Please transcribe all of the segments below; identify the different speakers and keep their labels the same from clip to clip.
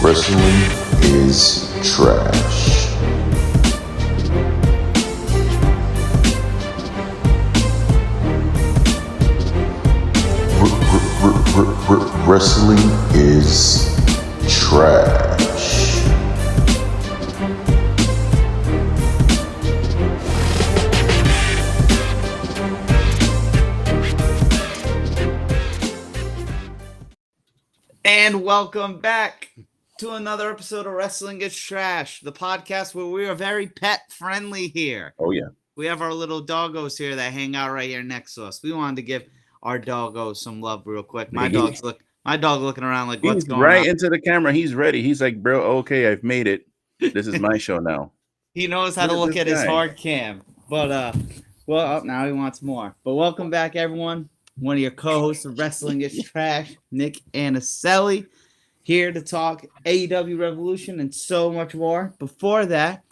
Speaker 1: Wrestling is trash. Wrestling is trash.
Speaker 2: And welcome back to another episode of Wrestling is Trash, the podcast where we are very pet friendly here.
Speaker 3: Oh, yeah.
Speaker 2: We have our little doggos here that hang out right here next to us. We wanted to give our doggos some love real quick. My dog looking around like, what's going
Speaker 3: right
Speaker 2: on?
Speaker 3: into the camera. He's ready. He's like, bro, okay, I've made it. This is my show now.
Speaker 2: He knows how to look at his hard cam. But now he wants more. But welcome back, everyone. One of your co-hosts of Wrestling is Trash, Nick Anicelli, here to talk AEW Revolution and so much more. Before that,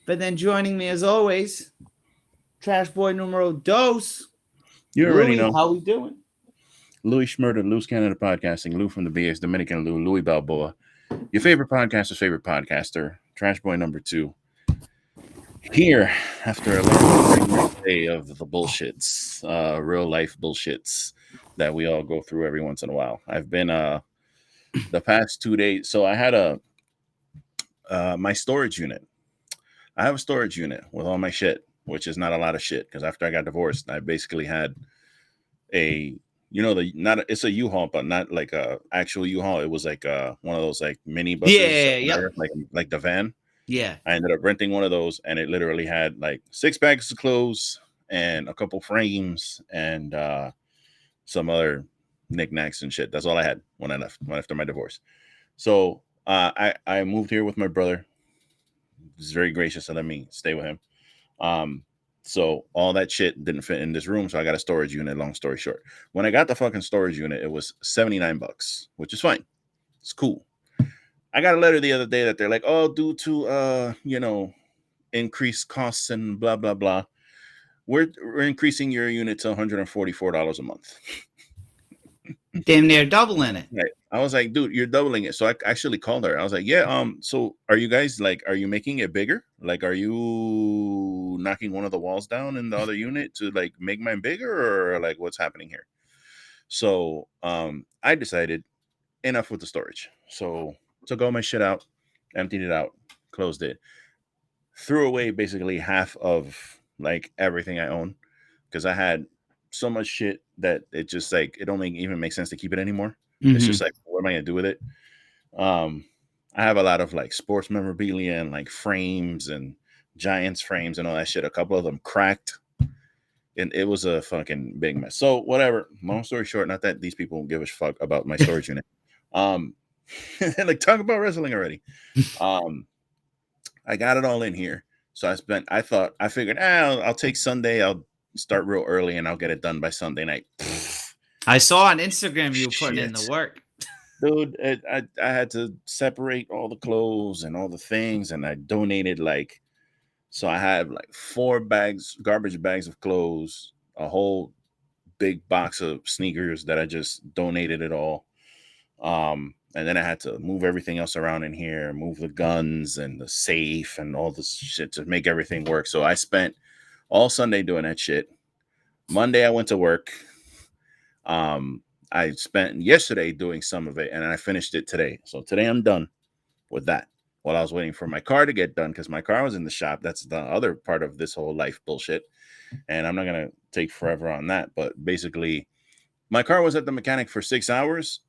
Speaker 2: but then joining me as always, Trash Boy numero dos.
Speaker 3: You already know.
Speaker 2: How we doing?
Speaker 3: Louis Schmurder, Lou's Canada Podcasting, Lou from the BX, Dominican Lou, Louis Balboa. Your favorite podcaster's favorite podcaster, Trash Boy number 2. Here, after a long day of the bullshits, real life bullshits that we all go through every once in a while. I've been the past 2 days. So I had my storage unit. I have a storage unit with all my shit, which is not a lot of shit because after I got divorced, I basically had it's a U-Haul, but not like a actual U-Haul. It was like one of those like mini buses, like the van.
Speaker 2: Yeah.
Speaker 3: I ended up renting one of those, and it literally had like 6 bags of clothes and a couple frames and some other knickknacks and shit. That's all I had when I left after my divorce. So I moved here with my brother. He's very gracious to let me stay with him. So all that shit didn't fit in this room, so I got a storage unit. Long story short, when I got the fucking storage unit, it was $79, which is fine. It's cool. I got a letter the other day that they're like, oh, due to increased costs and blah blah blah, we're increasing your unit to $144 a month.
Speaker 2: Damn near doubling it.
Speaker 3: Right. I was like, dude, you're doubling it. So I actually called her. I was like, yeah, so are you guys are you making it bigger? Like, are you knocking one of the walls down in the other unit to like make mine bigger, or like what's happening here? So I decided enough with the storage. So took all my shit out, emptied it out, closed it, threw away basically half of like everything I own because I had so much shit that it just like it don't even make sense to keep it anymore. Mm-hmm. It's just like, what am I gonna do with it? I have a lot of like sports memorabilia and like frames and Giants frames and all that shit. A couple of them cracked, and it was a fucking big mess. So whatever. Long story short, not that these people don't give a fuck about my storage unit. Like talk about wrestling already. I got it all in here. So I figured, I'll take Sunday. I'll start real early and I'll get it done by Sunday night.
Speaker 2: I saw on Instagram you putting in the work.
Speaker 3: Dude, I had to separate all the clothes and all the things, and I donated so I have like 4 garbage bags of clothes, a whole big box of sneakers that I just donated it all. And then I had to move everything else around in here, move the guns and the safe and all this shit to make everything work. So I spent all Sunday doing that shit. Monday I went to work. I spent yesterday doing some of it, and I finished it today. So today I'm done with that while I was waiting for my car to get done because my car was in the shop. That's the other part of this whole life bullshit. And I'm not going to take forever on that. But basically, my car was at the mechanic for 6 hours,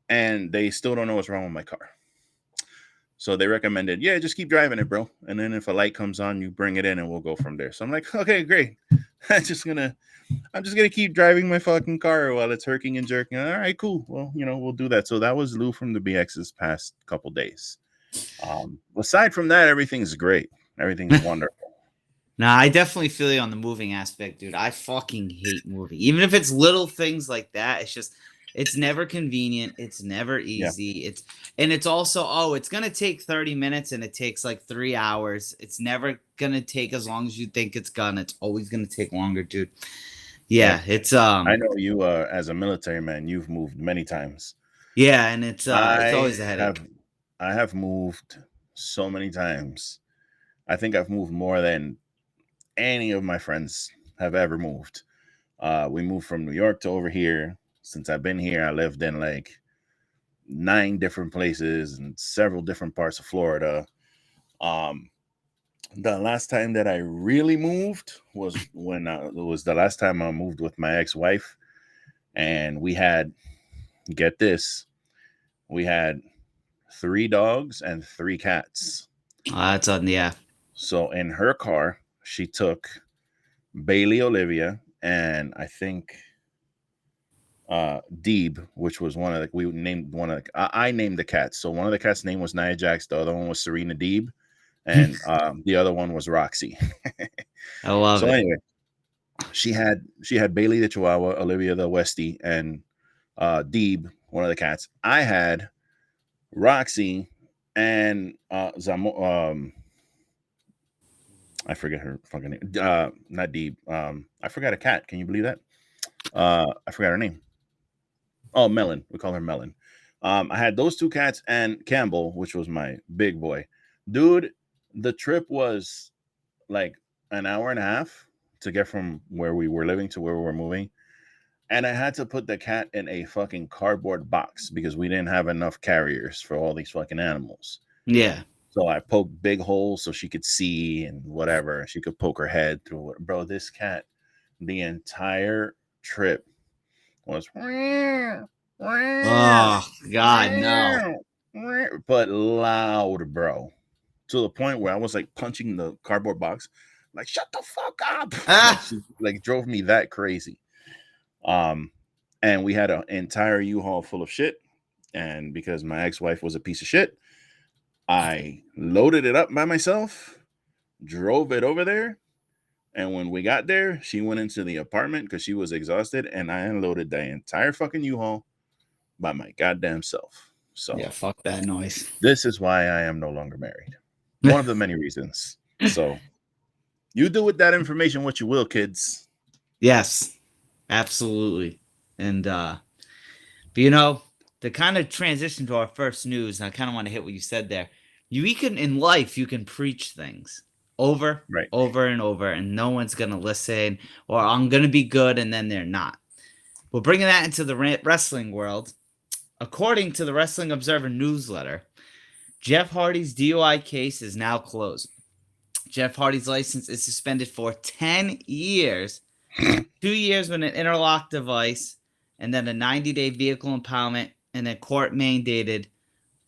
Speaker 3: and they still don't know what's wrong with my car. So they recommended, just keep driving it, bro. And then if a light comes on, you bring it in and we'll go from there. So I'm like, okay, great. I'm just gonna keep driving my fucking car while it's herking and jerking. All right, cool. Well, we'll do that. So that was Lou from the BX's past couple days. Aside from that, everything's great. Everything's wonderful.
Speaker 2: Nah, I definitely feel you on the moving aspect, dude. I fucking hate moving. Even if it's little things like that, it's never convenient. It's never easy. Yeah. It's also, it's going to take 30 minutes and it takes like 3 hours. It's never going to take as long as you think it's gonna. It's always going to take longer, dude. Yeah, it's
Speaker 3: I know you as a military man, you've moved many times.
Speaker 2: Yeah, and it's always a headache.
Speaker 3: I have moved so many times. I think I've moved more than any of my friends have ever moved. We moved from New York to over here. Since I've been here, I lived in like 9 different places and several different parts of Florida. Um, the last time that I really moved was when it was the last time I moved with my ex-wife, and we had, get this, we had 3 dogs and 3 cats.
Speaker 2: That's on, yeah.
Speaker 3: So in her car, she took Bailey, Olivia, and I think Deeb, which was one of the, we named one of the, I named the cats. So one of the cats' name was Nia Jax, the other one was Serena Deeb, and the other one was Roxy.
Speaker 2: I love
Speaker 3: So
Speaker 2: it.
Speaker 3: anyway, she had Bailey the Chihuahua, Olivia the Westie, and Deeb, one of the cats. I had Roxy and I forget her fucking name. Not Deeb. I forgot a cat. Can you believe that? I forgot her name. Oh, Melon. We call her Melon. I had those 2 cats and Campbell, which was my big boy. Dude, the trip was like an hour and a half to get from where we were living to where we were moving. And I had to put the cat in a fucking cardboard box because we didn't have enough carriers for all these fucking animals.
Speaker 2: Yeah.
Speaker 3: So I poked big holes so she could see and whatever. She could poke her head through it. Bro, this cat, the entire trip was,
Speaker 2: Oh God, no.
Speaker 3: but loud, bro. To the point where I was like punching the cardboard box, like, shut the fuck up. Like, she like drove me that crazy. And we had an entire U-Haul full of shit. And because my ex-wife was a piece of shit, I loaded it up by myself, drove it over there. And when we got there, she went into the apartment because she was exhausted. And I unloaded the entire fucking U-Haul by my goddamn self. So
Speaker 2: yeah, fuck that noise.
Speaker 3: This is why I am no longer married. One of the many reasons. So you do with that information what you will, kids.
Speaker 2: Yes, absolutely. And but you know, the kind of transition to our first news, and I kind of want to hit what you said there. You can in life, you can preach things over,
Speaker 3: Right.
Speaker 2: over and over, and no one's gonna listen, or I'm gonna be good, and then they're not. But bringing that into the wrestling world, according to the Wrestling Observer newsletter, Jeff Hardy's DUI case is now closed. Jeff Hardy's license is suspended for 10 years, 2 years with an interlock device, and then a 90-day vehicle impoundment, and then court-mandated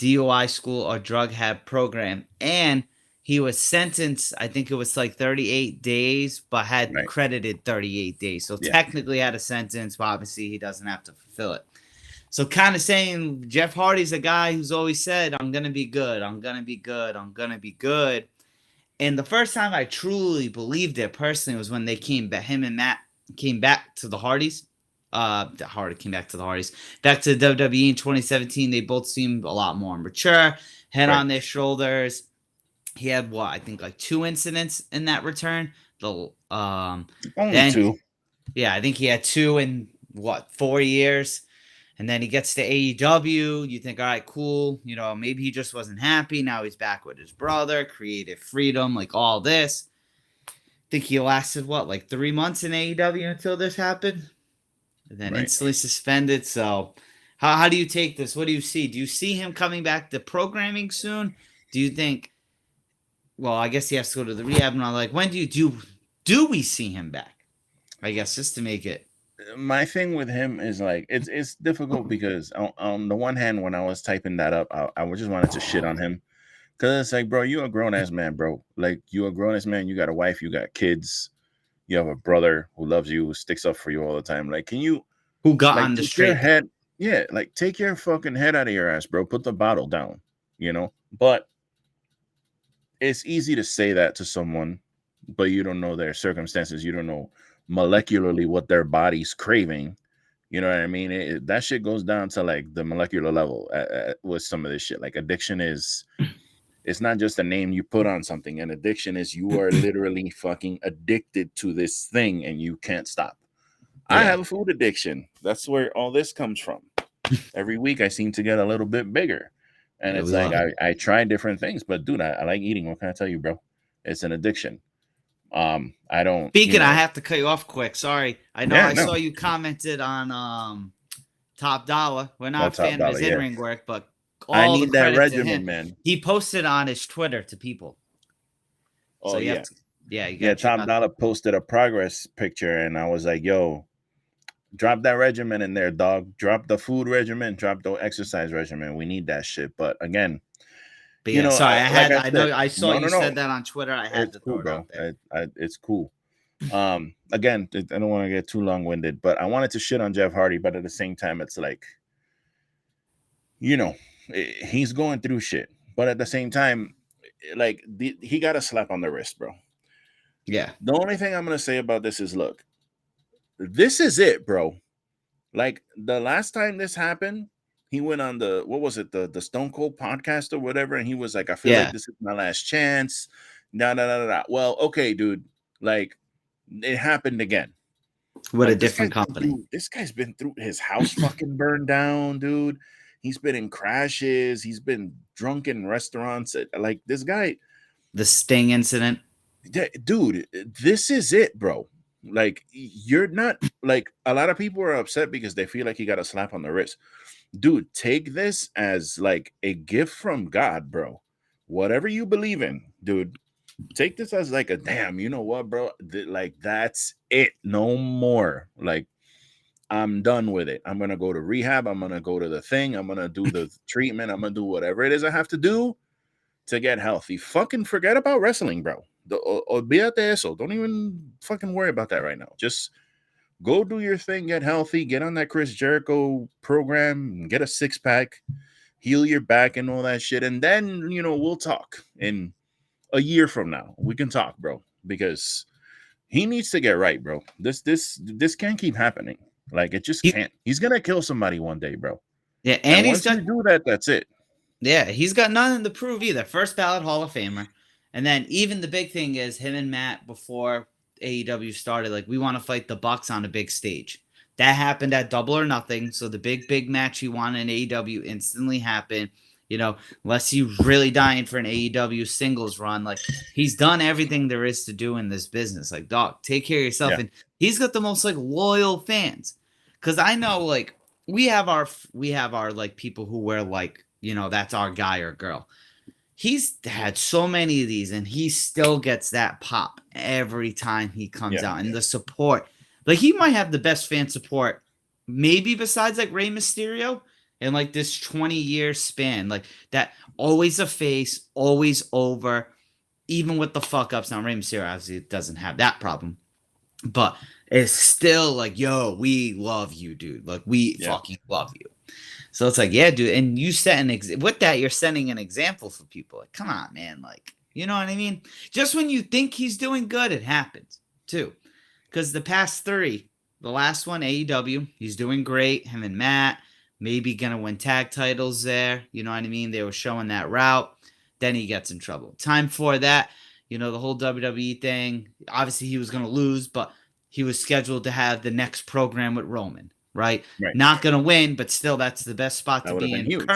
Speaker 2: DUI school or drug hab program. And he was sentenced, I think it was like 38 days, but had credited 38 days. So technically had a sentence, but obviously he doesn't have to fulfill it. So kind of saying Jeff Hardy's a guy who's always said, I'm going to be good, I'm going to be good, I'm going to be good. And the first time I truly believed it personally was when they came back, him and Matt came back to the Hardys. Hardy came back to the Hardys. Back to the WWE in 2017. They both seemed a lot more mature, head on their shoulders. He had I think like 2 incidents in that return.
Speaker 3: Only 2.
Speaker 2: Yeah, I think he had 2 in 4 years. And then he gets to AEW. You think, all right, cool. You know, maybe he just wasn't happy. Now he's back with his brother, creative freedom, like all this. I think he lasted, like 3 months in AEW until this happened? And then instantly suspended. So how do you take this? What do you see? Do you see him coming back to programming soon? Do you think, well, I guess he has to go to the rehab. And I'm like, when do we see him back? I guess just to make it.
Speaker 3: My thing with him is like it's difficult because on the one hand, when I was typing that up, I just wanted to shit on him because it's like, bro, you a grown ass man, bro. Like you a grown ass man. You got a wife, you got kids, you have a brother who loves you, who sticks up for you all the time. Like, can you
Speaker 2: who got on the street?
Speaker 3: Your head, like take your fucking head out of your ass, bro. Put the bottle down, you know. But it's easy to say that to someone, but you don't know their circumstances. You don't know molecularly what their body's craving. You know what I mean? That shit goes down to like the molecular level with some of this shit. Like addiction is, it's not just a name you put on something. An addiction is you are literally fucking addicted to this thing and you can't stop. Yeah. I have a food addiction. That's where all this comes from. Every week I seem to get a little bit bigger. And
Speaker 2: Yeah,
Speaker 3: it's
Speaker 2: we
Speaker 3: like
Speaker 2: love it.
Speaker 3: I try different things, but dude, I like eating. What can I tell you, bro? It's an addiction. I don't.
Speaker 2: Speaking, I have to cut you off quick. Sorry. I know
Speaker 3: Yeah,
Speaker 2: I
Speaker 3: no.
Speaker 2: saw you commented on Top Dollar. We're not a
Speaker 3: Top
Speaker 2: fan of his
Speaker 3: dollar. Yeah,
Speaker 2: in-ring work, but
Speaker 3: I
Speaker 2: all the
Speaker 3: need that
Speaker 2: credit to him.
Speaker 3: regimen, man.
Speaker 2: He posted on his Twitter to people.
Speaker 3: Oh
Speaker 2: So you
Speaker 3: yeah,
Speaker 2: have to, yeah, you
Speaker 3: yeah.
Speaker 2: got to check
Speaker 3: Top
Speaker 2: out.
Speaker 3: dollar posted a progress picture, and I was like, "Yo, drop that regimen in there, dog. Drop the food regimen. Drop the exercise regimen. We need that shit." But again,
Speaker 2: But yeah, sorry, I know I saw you
Speaker 3: no.
Speaker 2: said that on Twitter. I had
Speaker 3: It's
Speaker 2: to
Speaker 3: cool,
Speaker 2: throw it
Speaker 3: bro.
Speaker 2: out there.
Speaker 3: It's cool. Again, I don't want to get too long-winded, but I wanted to shit on Jeff Hardy, but at the same time, it's like, he's going through shit, but at the same time, like he got a slap on the wrist, bro.
Speaker 2: Yeah.
Speaker 3: The only thing I'm gonna say about this is, look, this is it, bro. Like the last time this happened, he went on the Stone Cold podcast or whatever, and he was like, I feel like this is my last chance. No. Well, okay, dude. Like it happened again.
Speaker 2: With
Speaker 3: Like,
Speaker 2: a different company.
Speaker 3: This guy's been through his house fucking burned down, dude. He's been in crashes. He's been drunk in restaurants. Like this guy,
Speaker 2: The Sting incident.
Speaker 3: dude, this is it, bro. Like you're not like a lot of people are upset because they feel like he got a slap on the wrist. Dude, take this as like a gift from God, bro. Whatever you believe in, dude, take this as like a damn, you know what, bro? Like that's it. No more. Like I'm done with it. I'm gonna go to rehab. I'm gonna go to the thing. I'm gonna do the treatment. I'm gonna do whatever it is I have to do to get healthy. Fucking forget about wrestling, bro. Olvídate eso. Don't even fucking worry about that right now. Just go do your thing, get healthy, get on that Chris Jericho program, get a six-pack, heal your back and all that shit. And then, we'll talk in a year from now. We can talk, bro, because he needs to get right, bro. This can't keep happening. Like it just can't. He's gonna kill somebody one day, bro.
Speaker 2: Yeah,
Speaker 3: and once you do that, that's it.
Speaker 2: Yeah, he's got nothing to prove either. First ballot Hall of Famer. And then even the big thing is him and Matt before AEW started, like, we want to fight the Bucks on a big stage. That happened at Double or Nothing. So the big match he wanted in AEW instantly happened. Unless he's really dying for an AEW singles run, like he's done everything there is to do in this business. Like, dog, take care of yourself. Yeah. And he's got the most like loyal fans. Cause I know like we have our like people who wear like, that's our guy or girl. He's had so many of these and he still gets that pop every time he comes out. And the support, like he might have the best fan support, maybe besides like Rey Mysterio in like this 20-year span. Like that, always a face, always over, even with the fuck ups. Now Rey Mysterio obviously doesn't have that problem, but it's still like, yo, we love you, dude. Like we fucking love you. So it's like, yeah, dude. And you set with that, you're setting an example for people. Like, come on, man. Like, you know what I mean? Just when you think he's doing good, it happens too. Because the past three, the last one, AEW, he's doing great. Him and Matt, maybe going to win tag titles there. You know what I mean? They were showing that route. Then he gets in trouble. Time for that, the whole WWE thing. Obviously, he was going to lose, but he was scheduled to have the next program with Roman. Right? Not going to win, but still that's the best spot to be in.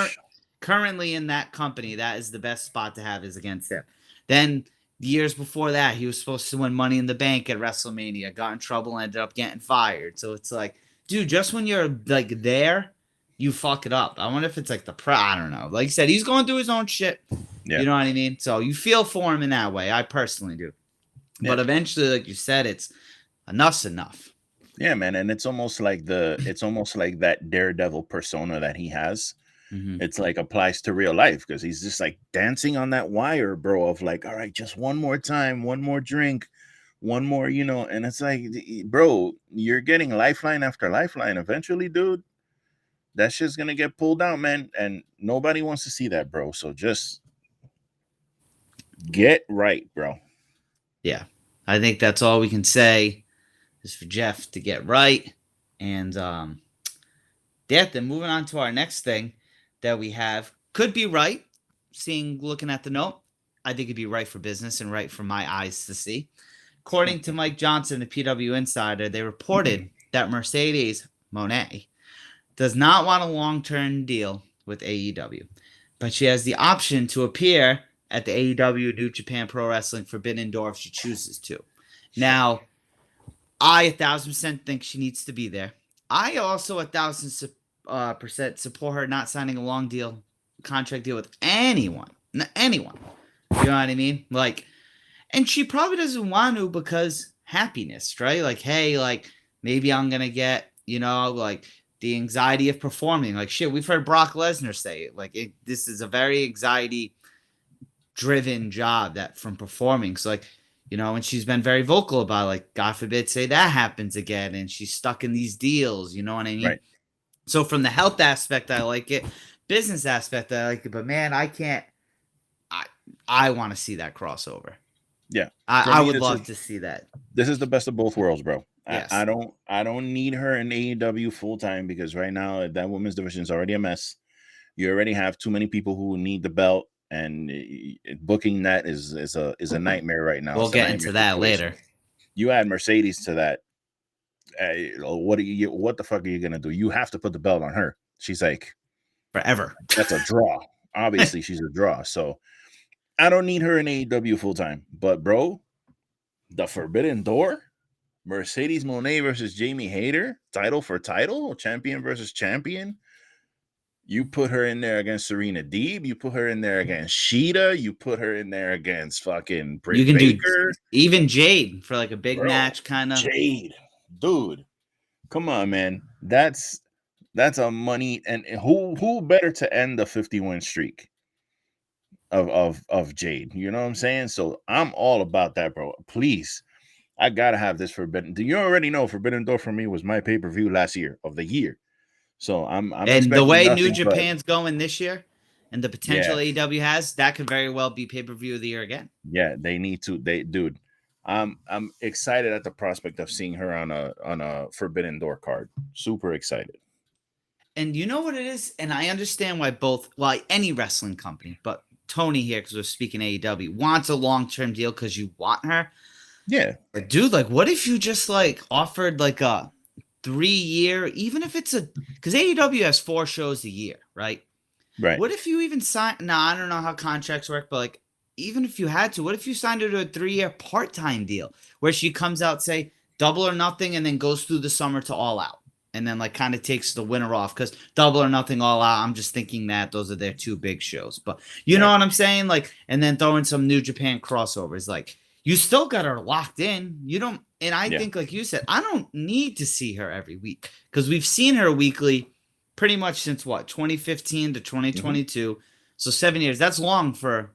Speaker 2: Currently in that company, that is the best spot to have is against him. Then years before that, he was supposed to win Money in the Bank at WrestleMania, got in trouble, ended up getting fired. So it's like, dude, just when you're like there, you fuck it up. I wonder if it's like I don't know. Like you said, he's going through his own shit. Yeah. You know what I mean? So you feel for him in that way. I personally do. Yeah. But eventually, like you said, it's enough's enough.
Speaker 3: Yeah, man, and it's almost like that daredevil persona that he has. Mm-hmm. It's like applies to real life because he's just like dancing on that wire, bro, of like, all right, just one more time, one more drink, one more, and it's like, bro, you're getting lifeline after lifeline. Eventually, dude, that shit's gonna get pulled out, man, and nobody wants to see that, bro. So just get right, bro.
Speaker 2: Yeah, I think that's all we can say. Is for Jeff to get right. And then moving on to our next thing that we have could be right. Looking at the note, I think it'd be right for business and right for my eyes to see. According to Mike Johnson, the PW Insider, they reported that Mercedes Moné does not want a long-term deal with AEW. but she has the option to appear at the AEW New Japan Pro Wrestling Forbidden Door if she chooses to. Now, I 1,000% think she needs to be there. I also 1,000% support her not signing a long contract deal with anyone. Anyone. You know what I mean? Like, and she probably doesn't want to because happiness, right? Like, hey, like, maybe I'm going to get, like, the anxiety of performing. Like, shit, we've heard Brock Lesnar say it. Like, this is a very anxiety-driven job from performing. So, like, and she's been very vocal about, like, God forbid, say that happens again, and she's stuck in these deals, you know what I mean?
Speaker 3: Right.
Speaker 2: So, from the health aspect, I like it. Business aspect, I like it. But, man, I can't. I want to see that crossover.
Speaker 3: Yeah.
Speaker 2: I would love to see that.
Speaker 3: This is the best of both worlds, bro.
Speaker 2: Yes.
Speaker 3: I don't need her in AEW full time because right now that women's division is already a mess. You already have too many people who need the belt, and booking that is a nightmare right now.
Speaker 2: We'll get into that later.
Speaker 3: You add Mercedes to that. What the fuck are you gonna do? You have to put the belt on her. She's like
Speaker 2: forever.
Speaker 3: That's a draw. Obviously, she's a draw. So I don't need her in AEW full time. But bro, the Forbidden Door, Mercedes Moné versus Jamie Hayter, title for title, champion versus champion. You put her in there against Serena Deeb. You put her in there against Sheeta. You put her in there against fucking Britt Baker.
Speaker 2: Do even Jade for like a big match, kind of.
Speaker 3: Jade, dude, come on, man. That's a money. And who better to end the 50-win streak of Jade? You know what I'm saying? So I'm all about that, bro. Please, I gotta have this Forbidden. Do you already know Forbidden Door for me was my pay-per-view last year of the year? So I'm
Speaker 2: and the way New Japan's going this year and the potential AEW has, that could very well be pay-per-view of the year again.
Speaker 3: Yeah, they need to. Dude, I'm excited at the prospect of seeing her on a Forbidden Door card. Super excited.
Speaker 2: And you know what it is? And I understand why any wrestling company, but Tony here, because we're speaking AEW, wants a long-term deal because you want her.
Speaker 3: Yeah.
Speaker 2: But dude, like, what if you just like offered like a 3-year, even if it's because AEW has 4 shows a year, right?
Speaker 3: Right.
Speaker 2: What if you even sign? Now, I don't know how contracts work, but like, even if you had to, what if you signed her to a 3-year part-time deal where she comes out, say, Double or Nothing, and then goes through the summer to All Out, and then like kind of takes the winter off? Because Double or Nothing, All Out, I'm just thinking that those are their 2 big shows. But you know what I'm saying? Like, and then throw in some New Japan crossovers, like. You still got her locked in. You don't, and I think, like you said, I don't need to see her every week because we've seen her weekly pretty much since 2015 to 2022. Mm-hmm. So 7 years. That's long for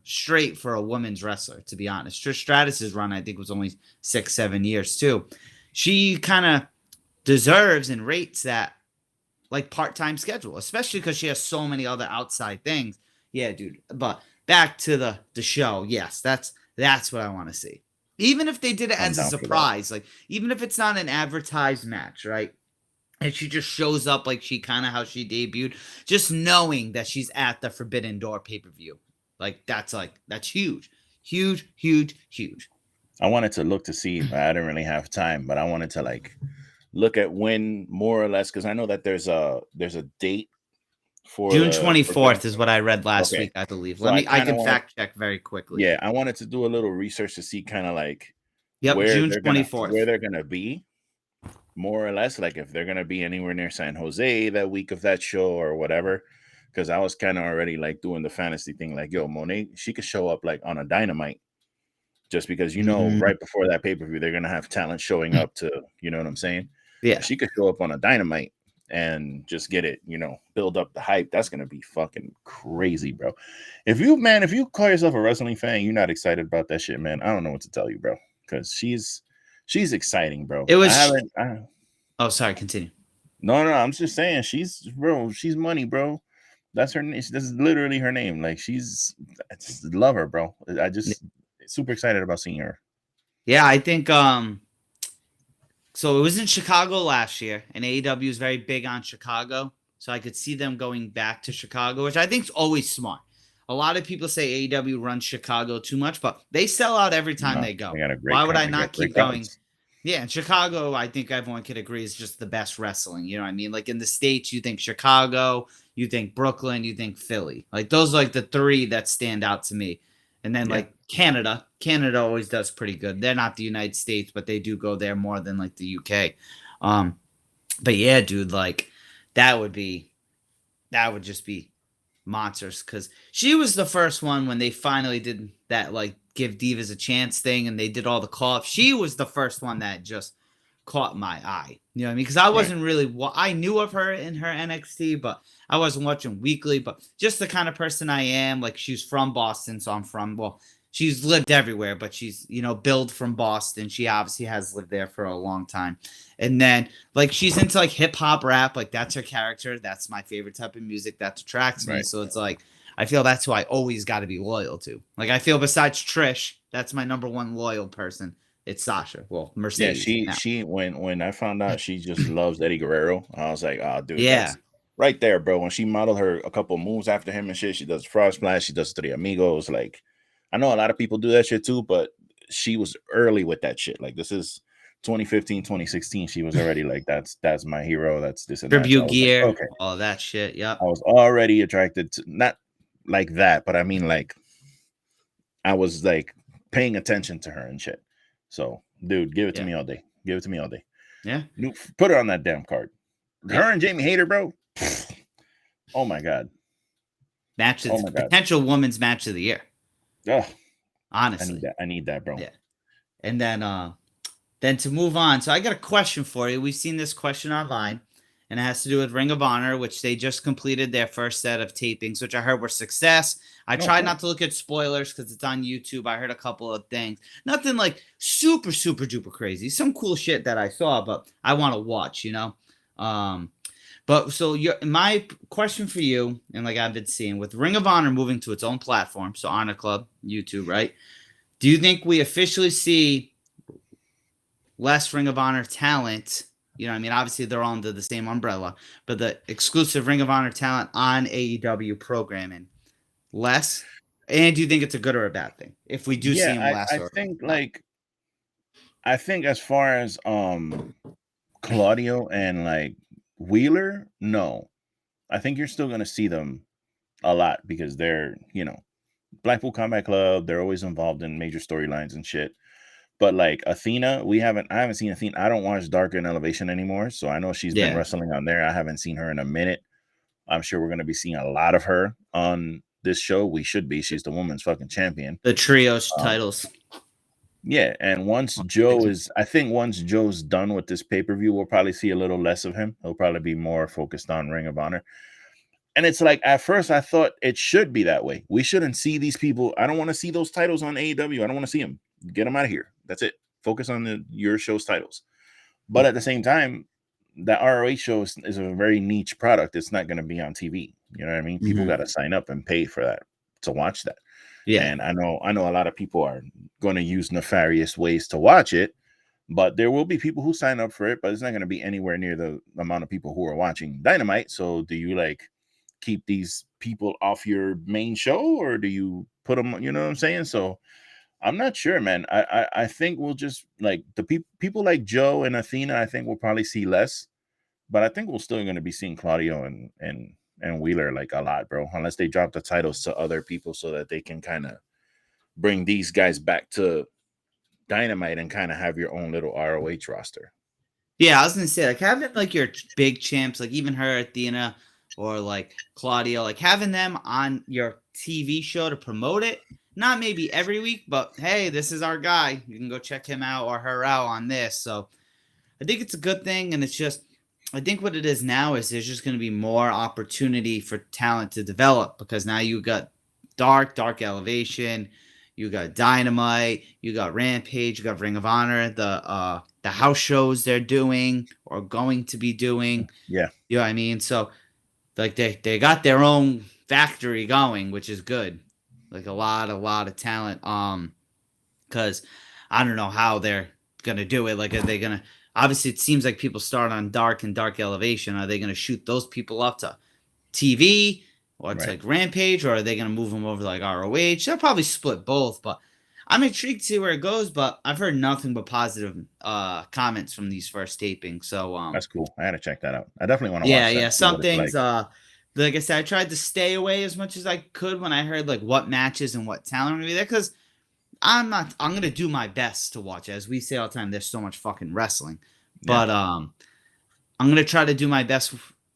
Speaker 2: a women's wrestler, to be honest. Trish Stratus's run, I think, was only 6-7 years too. She kind of deserves and rates that like part-time schedule, especially because she has so many other outside things. Yeah, dude. But back to the show. Yes, that's what I want to see. Even if they did it as a surprise, like even if it's not an advertised match, right? And she just shows up like how she debuted, just knowing that she's at the Forbidden Door pay-per-view. That's huge. Huge, huge, huge.
Speaker 3: I wanted to look to see, I didn't really have time, but I wanted to like look at when more or less, because I know that there's a date. For
Speaker 2: June 24th is what I read last week, I believe. I can fact check very quickly.
Speaker 3: Yeah, I wanted to do a little research to see kind of like
Speaker 2: June 24th.
Speaker 3: Where they're gonna be, more or less, like if they're gonna be anywhere near San Jose that week of that show or whatever. Because I was kind of already like doing the fantasy thing, like, yo, Monet, she could show up like on a Dynamite. Just because right before that pay-per-view, they're gonna have talent showing up to, you know what I'm saying?
Speaker 2: Yeah.
Speaker 3: She could show up on a Dynamite and just get it, build up the hype. That's gonna be fucking crazy, bro. If you call yourself a wrestling fan, you're not excited about that shit, man. I don't know what to tell you, bro. Because she's exciting, bro.
Speaker 2: It was. Oh, sorry. Continue.
Speaker 3: No. I'm just saying, she's money, bro. That's her. This is literally her name. Like I just love her, bro. I just super excited about seeing her.
Speaker 2: Yeah, I think. So it was in Chicago last year, and AEW is very big on Chicago. So I could see them going back to Chicago, which I think is always smart. A lot of people say AEW runs Chicago too much, but they sell out every time they go. Why would I not keep going? Yeah, and Chicago, I think everyone could agree, is just the best wrestling. You know what I mean? Like in the States, you think Chicago, you think Brooklyn, you think Philly. Like those are like the three that stand out to me. And then
Speaker 3: Yeah.
Speaker 2: like Canada always does pretty good. They're not the United States, but they do go there more than like the UK. But yeah, dude, like that would just be monsters because she was the first one when they finally did that like give divas a chance thing and they did all the call-ups. She was the first one that just caught my eye. You know what I mean? Because I wasn't really I knew of her in her NXT, but I wasn't watching weekly. But just the kind of person I am, like she's from Boston, so I'm from she's lived everywhere, but she's, billed from Boston. She obviously has lived there for a long time. And then, like, she's into, like, hip-hop rap. Like, that's her character. That's my favorite type of music. That attracts me.
Speaker 3: Right.
Speaker 2: So it's like, I feel that's who I always got to be loyal to. Like, I feel besides Trish, that's my number one loyal person. It's Sasha. Well, Mercedes.
Speaker 3: Yeah, she when I found out she just loves Eddie Guerrero, I was like, oh, dude,
Speaker 2: yeah.
Speaker 3: that's right there, bro. When she modeled her a couple moves after him and shit, she does Frog Splash, she does Three Amigos. Like, I know a lot of people do that shit too, but she was early with that shit. Like, this is 2015, 2016. She was already like, that's my hero. That's this and
Speaker 2: Tribute
Speaker 3: that. So
Speaker 2: gear.
Speaker 3: like, okay.
Speaker 2: All that shit. Yep.
Speaker 3: I was already attracted to, not like that, but I mean, like, I was like paying attention to her and shit. So, dude, give it to me all day. Give it to me all day.
Speaker 2: Yeah.
Speaker 3: Put her on that damn card. Her and Jamie Hayter, bro. Oh my god.
Speaker 2: Potential women's match of the year.
Speaker 3: Oh,
Speaker 2: honestly.
Speaker 3: I need that, bro.
Speaker 2: Yeah. And then to move on. So I got a question for you. We've seen this question online, and it has to do with Ring of Honor, which they just completed their first set of tapings, which I heard were success. I tried not to look at spoilers because it's on YouTube. I heard a couple of things. Nothing like super, super duper crazy. Some cool shit that I saw, but I want to watch, But so my question for you, and like I've been seeing, with Ring of Honor moving to its own platform, so Honor Club, YouTube, right? Do you think we officially see less Ring of Honor talent? You know what I mean? Obviously, they're all under the same umbrella, but the exclusive Ring of Honor talent on AEW programming less? And do you think it's a good or a bad thing if we do see him less?
Speaker 3: I think as far as Claudio and like Wheeler, no. I think you're still going to see them a lot because they're, Blackpool Combat Club, they're always involved in major storylines and shit. But like Athena, I haven't seen Athena. I don't watch Darker and Elevation anymore, so I know she's been wrestling on there. I haven't seen her in a minute. I'm sure we're going to be seeing a lot of her on this show. We should be. She's the women's fucking champion.
Speaker 2: The trios titles.
Speaker 3: Yeah, and once Joe's done with this pay-per-view, we'll probably see a little less of him. He'll probably be more focused on Ring of Honor. And it's like, at first I thought it should be that way. We shouldn't see these people. I don't want to see those titles on AEW. I don't want to see them. Get them out of here. That's it. Focus on your show's titles. But at the same time, the ROH show is a very niche product. It's not going to be on TV. You know what I mean? People got to sign up and pay for that to watch that. Yeah. And I know a lot of people are going to use nefarious ways to watch it, but there will be people who sign up for it, but it's not going to be anywhere near the amount of people who are watching Dynamite. So do you like keep these people off your main show, or do you put them, you know what I'm saying? So I'm not sure, man. I think we'll just like the people like Joe and Athena, I think we'll probably see less, but I think we're still going to be seeing Claudio and Wheeler like a lot, bro, unless they drop the titles to other people so that they can kind of bring these guys back to Dynamite and kind of have your own little ROH roster.
Speaker 2: Yeah, I was gonna say, like, having like your big champs, like even her, Athena, or like Claudio, like having them on your TV show to promote it. Not maybe every week, but hey, this is our guy. You can go check him out or her out on this. So I think it's a good thing, and it's just, I think what it is now is there's just going to be more opportunity for talent to develop because now you got Dark Elevation, you got Dynamite, you got Rampage, you got Ring of Honor, the house shows they're doing or going to be doing.
Speaker 3: Yeah.
Speaker 2: You know what I mean? So like they got their own factory going, which is good. Like a lot of talent. Because I don't know how they're gonna do it. Like, are they gonna? Obviously, it seems like people start on Dark and Dark Elevation. Are they gonna shoot those people up to TV or to like Rampage, or are they gonna move them over to like ROH? They'll probably split both. But I'm intrigued to see where it goes, but I've heard nothing but positive comments from these first tapings. So
Speaker 3: That's cool. I gotta check that out. I definitely want to
Speaker 2: yeah,
Speaker 3: watch that.
Speaker 2: yeah.
Speaker 3: See
Speaker 2: Some
Speaker 3: what it's
Speaker 2: things,
Speaker 3: like.
Speaker 2: like I said, I tried to stay away as much as I could when I heard like what matches and what talent would be there, because I'm gonna do my best to watch. As we say all the time, there's so much fucking wrestling.
Speaker 3: Yeah.
Speaker 2: But I'm gonna try to do my best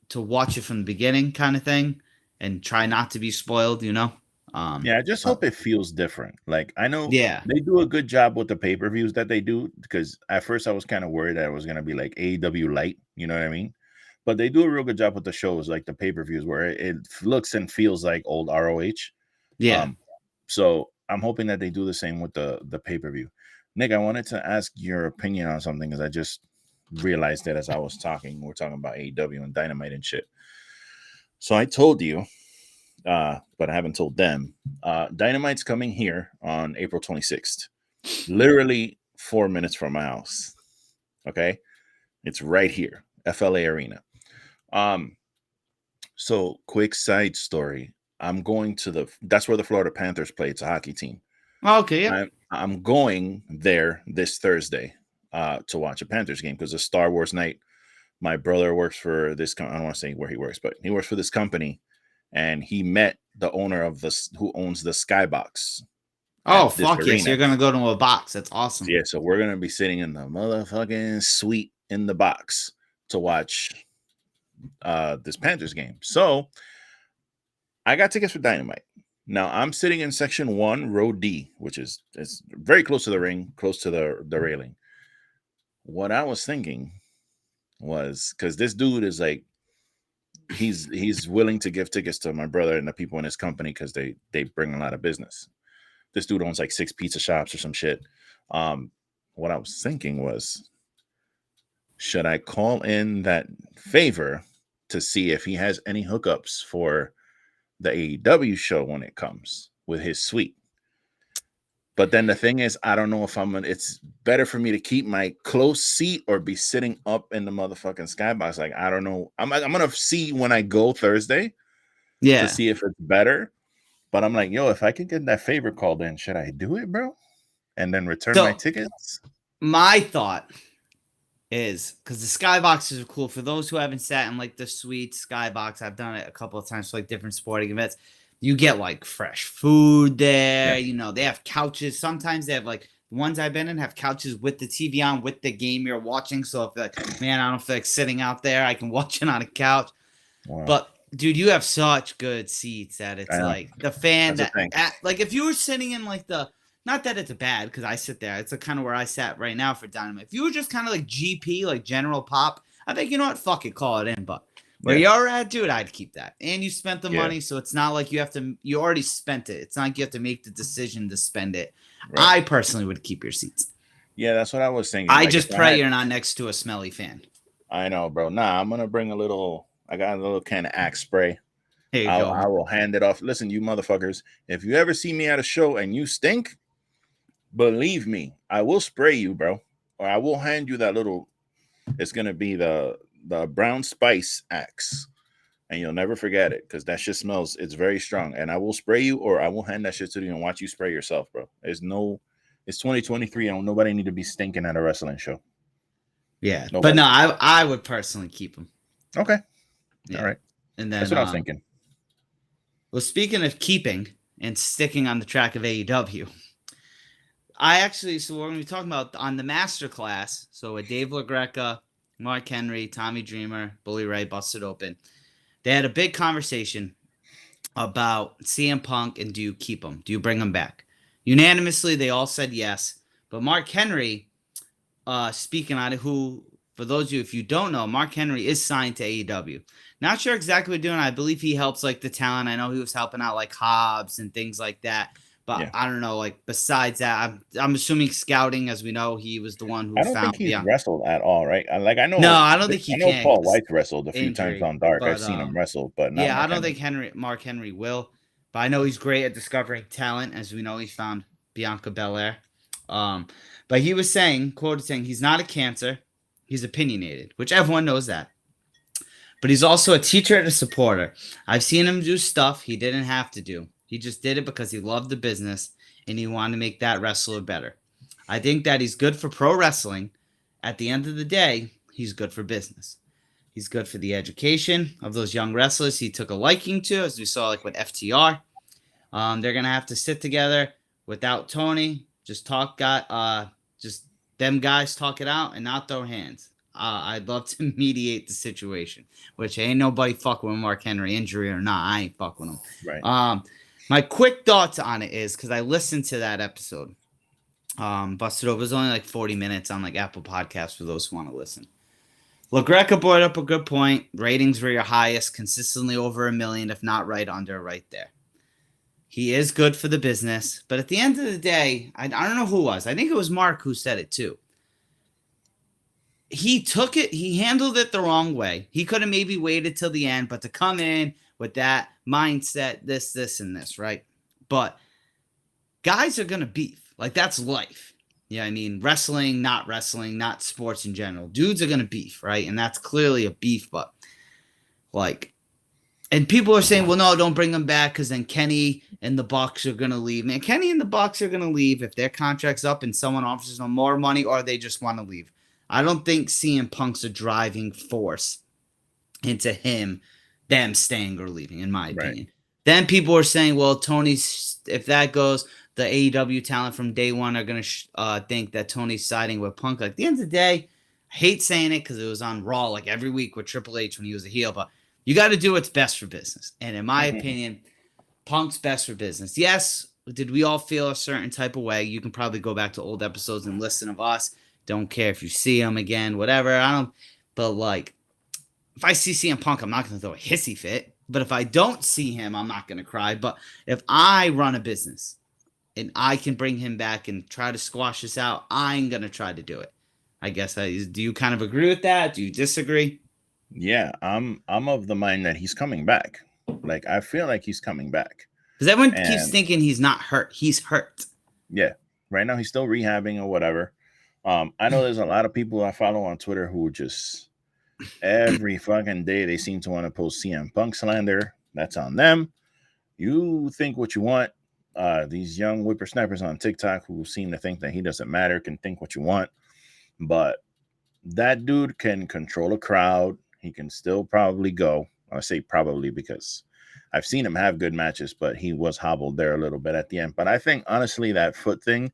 Speaker 2: to watch it from the beginning, kind of thing, and try not to be spoiled, you know.
Speaker 3: Yeah, I just hope it feels different. Like, I know
Speaker 2: Yeah,
Speaker 3: they do a good job with the pay-per-views that they do, because at first I was kind of worried that it was gonna be like AEW light, you know what I mean? But they do a real good job with the shows, like the pay-per-views, where it looks and feels like old ROH.
Speaker 2: yeah.
Speaker 3: So I'm hoping that they do the same with the pay-per-view. Nick, I wanted to ask your opinion on something, because I just realized that as I was talking. We're talking about AEW and Dynamite and shit. So I told you, but I haven't told them. Dynamite's coming here on April 26th, literally 4 minutes from my house. Okay, it's right here, FLA Arena. So quick side story. I'm going to that's where the Florida Panthers play. It's a hockey team.
Speaker 2: Okay, yeah.
Speaker 3: I'm going there this Thursday to watch a Panthers game, because it's Star Wars night. My brother works for this. I don't want to say where he works, but he works for this company, and he met the owner of this, who owns the Skybox.
Speaker 2: Oh fuck yes, you're gonna go to a box. That's awesome.
Speaker 3: Yeah, so we're gonna be sitting in the motherfucking suite in the box to watch this Panthers game. So I got tickets for Dynamite. Now I'm sitting in section 1, row D, which is very close to the ring, close to the railing. What I was thinking was, because this dude is like, he's willing to give tickets to my brother and the people in his company, because they bring a lot of business. This dude owns like 6 pizza shops or some shit. What I was thinking was, should I call in that favor to see if he has any hookups for the AEW show when it comes with his suite? But then the thing is, I don't know if it's better for me to keep my close seat or be sitting up in the motherfucking skybox. Like, I don't know. I'm going to see when I go Thursday to see if it's better. But I'm like, yo, if I could get that favor called in, should I do it, bro? And then return my tickets?
Speaker 2: My thought is, because the skyboxes are cool, for those who haven't sat in like the suite skybox, I've done it a couple of times for like different sporting events. You get like fresh food there. You know, they have couches. Sometimes they have like, the ones I've been in have couches with the TV on, with the game you're watching. So if like, man, I don't feel like sitting out there, I can watch it on a couch. Wow. But dude, you have such good seats that it's like the fan like if you were sitting in like not that it's bad, because I sit there. It's the kind of where I sat right now for Dynamite. If you were just kind of like GP, like general pop, I think, you know what, fuck it, call it in. But where you're at, dude, I'd keep that. And you spent the money, so it's not like you already spent it. It's not like you have to make the decision to spend it. Right. I personally would keep your seats.
Speaker 3: Yeah, that's what I was thinking.
Speaker 2: I just pray you're not next to a smelly fan.
Speaker 3: I know, bro. Nah, I'm gonna bring I got a little can of Axe spray.
Speaker 2: Here you go.
Speaker 3: I will hand it off. Listen, you motherfuckers, if you ever see me at a show and you stink, believe me, I will spray you, bro. Or I will hand you that little, it's gonna be the brown spice Axe. And you'll never forget it, because that shit smells, it's very strong. And I will spray you, or I will hand that shit to you and watch you spray yourself, bro. It's 2023. Nobody need to be stinking at a wrestling show.
Speaker 2: Yeah. Nobody. But no, I would personally keep them.
Speaker 3: Okay. Yeah. All right.
Speaker 2: And then
Speaker 3: that's what I was thinking.
Speaker 2: Well, speaking of keeping and sticking on the track of AEW, so we're going to be talking about on the masterclass. So with Dave LaGreca, Mark Henry, Tommy Dreamer, Bully Ray, Busted Open, they had a big conversation about CM Punk and do you keep him? Do you bring him back? Unanimously, they all said yes. But Mark Henry, speaking on it, who, for those of you, if you don't know, Mark Henry is signed to AEW. Not sure exactly what he's doing. I believe he helps like the talent. I know he was helping out like Hobbs and things like that. But I don't know, like besides that, I'm assuming scouting, as we know, he was the one who found.
Speaker 3: I don't think he's wrestled at all, right? I know.
Speaker 2: No, I don't think he can.
Speaker 3: I know Paul White wrestled a few times on Dark. I've seen him wrestle, but not
Speaker 2: I don't think Mark Henry will. But I know he's great at discovering talent, as we know he found Bianca Belair. But he was quoted saying, he's not a cancer, he's opinionated, which everyone knows that. But he's also a teacher and a supporter. I've seen him do stuff he didn't have to do. He just did it because he loved the business and he wanted to make that wrestler better. I think that he's good for pro wrestling. At the end of the day, he's good for business. He's good for the education of those young wrestlers he took a liking to, as we saw like with FTR. They're gonna have to sit together without Tony. Just just them guys talk it out and not throw hands. I'd love to mediate the situation, which ain't nobody fucking with Mark Henry, injury or not. I ain't fucking with him.
Speaker 3: Right.
Speaker 2: My quick thoughts on it is because I listened to that episode. Busted Over was only like 40 minutes on like Apple Podcasts for those who want to listen. LaGreca brought up a good point. Ratings were your highest, consistently over 1 million, if not right under, right there. He is good for the business, but at the end of the day, I don't know who it was. I think it was Mark who said it too. He handled it the wrong way. He could have maybe waited till the end, but to come in with that mindset, this, and this, right? But guys are going to beef. Like, that's life. Yeah, I mean, wrestling, not sports in general. Dudes are going to beef, right? And that's clearly a beef, but like, and people are saying, well, no, don't bring them back because then Kenny and the Bucks are going to leave. Man, Kenny and the Bucks are going to leave if their contract's up and someone offers them more money or they just want to leave. I don't think CM Punk's a driving force into them staying or leaving, in my opinion. Then people are saying, well, Tony's, if that goes, the AEW talent from day one are going to think that Tony's siding with Punk. Like, at the end of the day, I hate saying it because it was on Raw like every week with Triple H when he was a heel, but you got to do what's best for business. And in my opinion, Punk's best for business. Yes, did we all feel a certain type of way? You can probably go back to old episodes and listen of us. Don't care if you see him again, whatever. But like, if I see CM Punk, I'm not going to throw a hissy fit. But if I don't see him, I'm not going to cry. But if I run a business and I can bring him back and try to squash this out, I'm going to try to do it. I guess. Do you kind of agree with that? Do you disagree?
Speaker 3: Yeah, I'm of the mind that he's coming back. Like, I feel like he's coming back.
Speaker 2: Because everyone keeps thinking he's not hurt. He's hurt.
Speaker 3: Yeah. Right now he's still rehabbing or whatever. I know there's a lot of people I follow on Twitter who just every fucking day they seem to want to post CM Punk slander. That's on them. You think what you want. These young whippersnappers on TikTok who seem to think that he doesn't matter can think what you want. But that dude can control a crowd. He can still probably go. I say probably because I've seen him have good matches, but he was hobbled there a little bit at the end. But I think, honestly, that foot thing,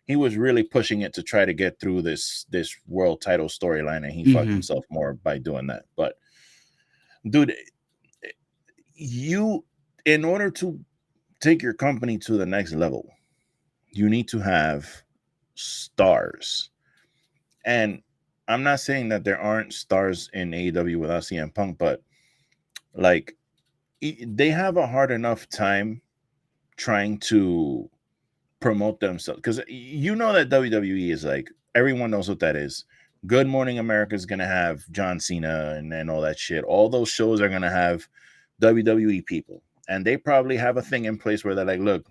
Speaker 3: he was really pushing it to try to get through this world title storyline, and he fucked himself more by doing that. But, dude, in order to take your company to the next level, you need to have stars. And I'm not saying that there aren't stars in AEW without CM Punk, but like, they have a hard enough time trying to promote themselves, because you know that WWE is like, everyone knows what that is. Good Morning America is going to have John Cena and all that shit. All those shows are going to have WWE people, and they probably have a thing in place where they're like, look,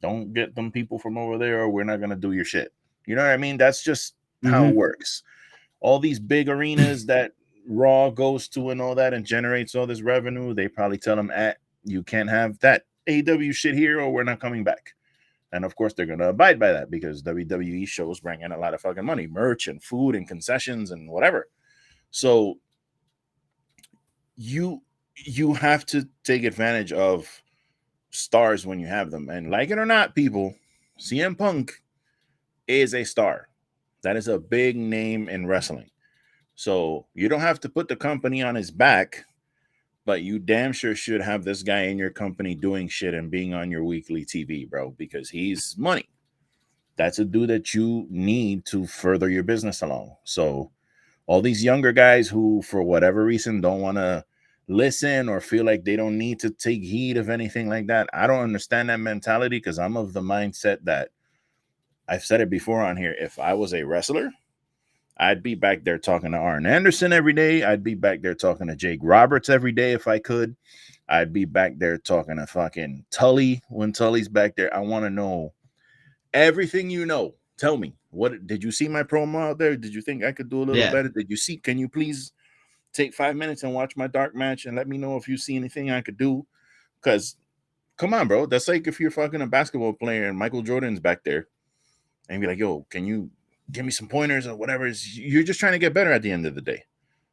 Speaker 3: don't get them people from over there or we're not going to do your shit. You know what I mean? That's just how it works. All these big arenas that Raw goes to and all that and generates all this revenue, they probably tell them, you can't have that AEW shit here or we're not coming back. And of course, they're going to abide by that because WWE shows bring in a lot of fucking money, merch and food and concessions and whatever. So you have to take advantage of stars when you have them. And like it or not, people, CM Punk is a star. That is a big name in wrestling. So you don't have to put the company on his back, but you damn sure should have this guy in your company doing shit and being on your weekly TV, bro, because he's money. That's a dude that you need to further your business along. So all these younger guys who, for whatever reason, don't want to listen or feel like they don't need to take heed of anything like that, I don't understand that mentality, because I'm of the mindset that, I've said it before on here, if I was a wrestler, I'd be back there talking to Arn Anderson every day. I'd be back there talking to Jake Roberts every day if I could. I'd be back there talking to fucking Tully when Tully's back there. I want to know everything you know. Tell me, what did you see my promo out there? Did you think I could do a little better? Did you see? Can you please take 5 minutes and watch my dark match and let me know if you see anything I could do? Because come on, bro. That's like if you're fucking a basketball player and Michael Jordan's back there and be like, yo, can you give me some pointers or whatever? You're just trying to get better at the end of the day.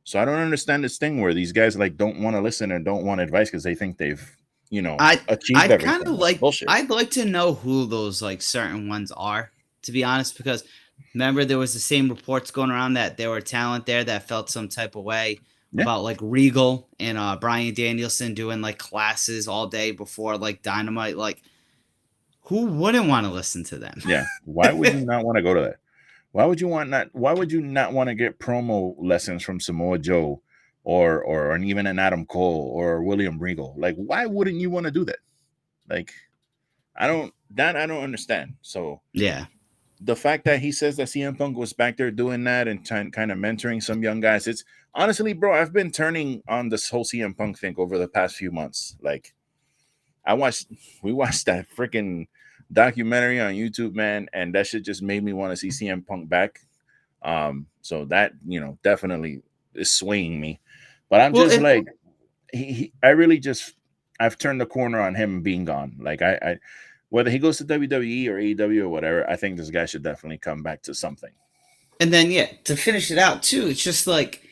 Speaker 3: So I don't understand this thing where these guys like don't want to listen and don't want advice because they think they've, achieved
Speaker 2: I'd
Speaker 3: everything.
Speaker 2: kind of like,
Speaker 3: bullshit.
Speaker 2: I'd like to know who those like certain ones are, to be honest, because remember there was the same reports going around that there were talent there that felt some type of way about like Regal and Bryan Danielson doing like classes all day before like Dynamite. Like, who wouldn't want to listen to them?
Speaker 3: Yeah. Why would you not want to go to that? Why would you not want to get promo lessons from Samoa Joe or even an Adam Cole or William Regal? Like, why wouldn't you want to do that? Like, I don't understand. So
Speaker 2: yeah,
Speaker 3: the fact that he says that CM Punk was back there doing that and kind of mentoring some young guys, it's honestly, bro, I've been turning on this whole CM Punk thing over the past few months. Like, we watched that freaking documentary on YouTube, man, and that shit just made me want to see CM Punk back. So that, definitely is swaying me. But I'm just like, I've turned the corner on him being gone. Like, I whether he goes to WWE or AEW or whatever, I think this guy should definitely come back to something.
Speaker 2: And then, to finish it out too, it's just like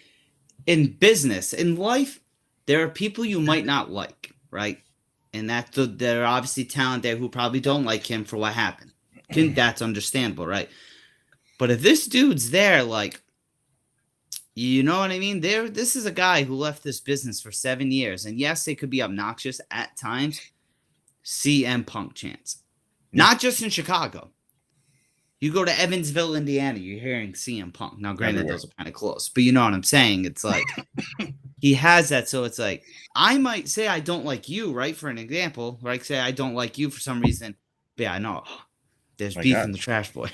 Speaker 2: in business, in life, there are people you might not like, right? And there are obviously talent there who probably don't like him for what happened. That's understandable, right? But if this dude's there, like, you know what I mean? This is a guy who left this business for 7 years. And yes, they could be obnoxious at times. CM Punk chants. Not just in Chicago. You go to Evansville, Indiana, you're hearing CM Punk. Now, granted, those are kind of close, but you know what I'm saying? It's like he has that. So it's like, I might say I don't like you, right? For an example, right? Say I don't like you for some reason. But yeah, I know there's beef in the Trash Boy.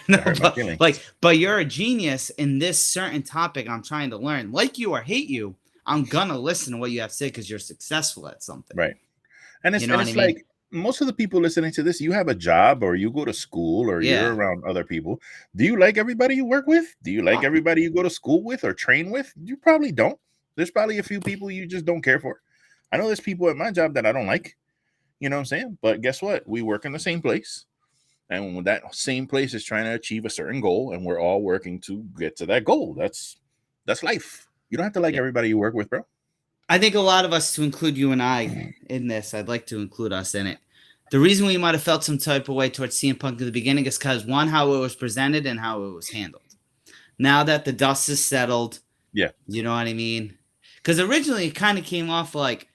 Speaker 2: But you're a genius in this certain topic I'm trying to learn. Like you or hate you, I'm going to listen to what you have to say because you're successful at something.
Speaker 3: Right. And it's like, most of the people listening to this, you have a job or you go to school or you're around other people. Do you like everybody you work with? Do you like everybody you go to school with or train with? You probably don't. There's probably a few people you just don't care for. I know there's people at my job that I don't like, you know what I'm saying? But guess what? We work in the same place. And when that same place is trying to achieve a certain goal and we're all working to get to that goal, that's life. You don't have to like everybody you work with, bro.
Speaker 2: I think a lot of us, to include you and I in this, I'd like to include us in it. The reason we might have felt some type of way towards CM Punk in the beginning is because, one, how it was presented and how it was handled. Now that the dust is settled, you know what I mean? Because originally it kind of came off like,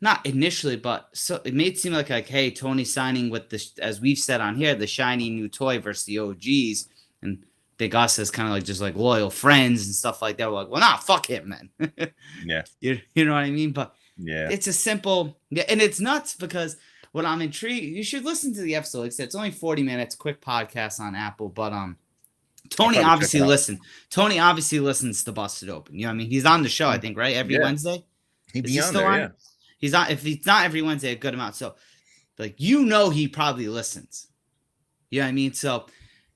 Speaker 2: not initially, but so it made it seem like, hey, Tony's signing with the, as we've said on here, the shiny new toy versus the OGs, and Big Us as kind of like just like loyal friends and stuff like that. We're like, well, nah, fuck him, man. You know what I mean? But it's a simple, and it's nuts because what I'm intrigued, you should listen to the episode. Like I said, it's only 40 minutes, quick podcast on Apple, but Tony obviously listens. Tony obviously listens to Busted Open. You know what I mean? He's on the show, I think, right? Every Wednesday.
Speaker 3: He'd be on there,
Speaker 2: He's not, if he's not every Wednesday, a good amount. So, like, he probably listens. You know what I mean? So,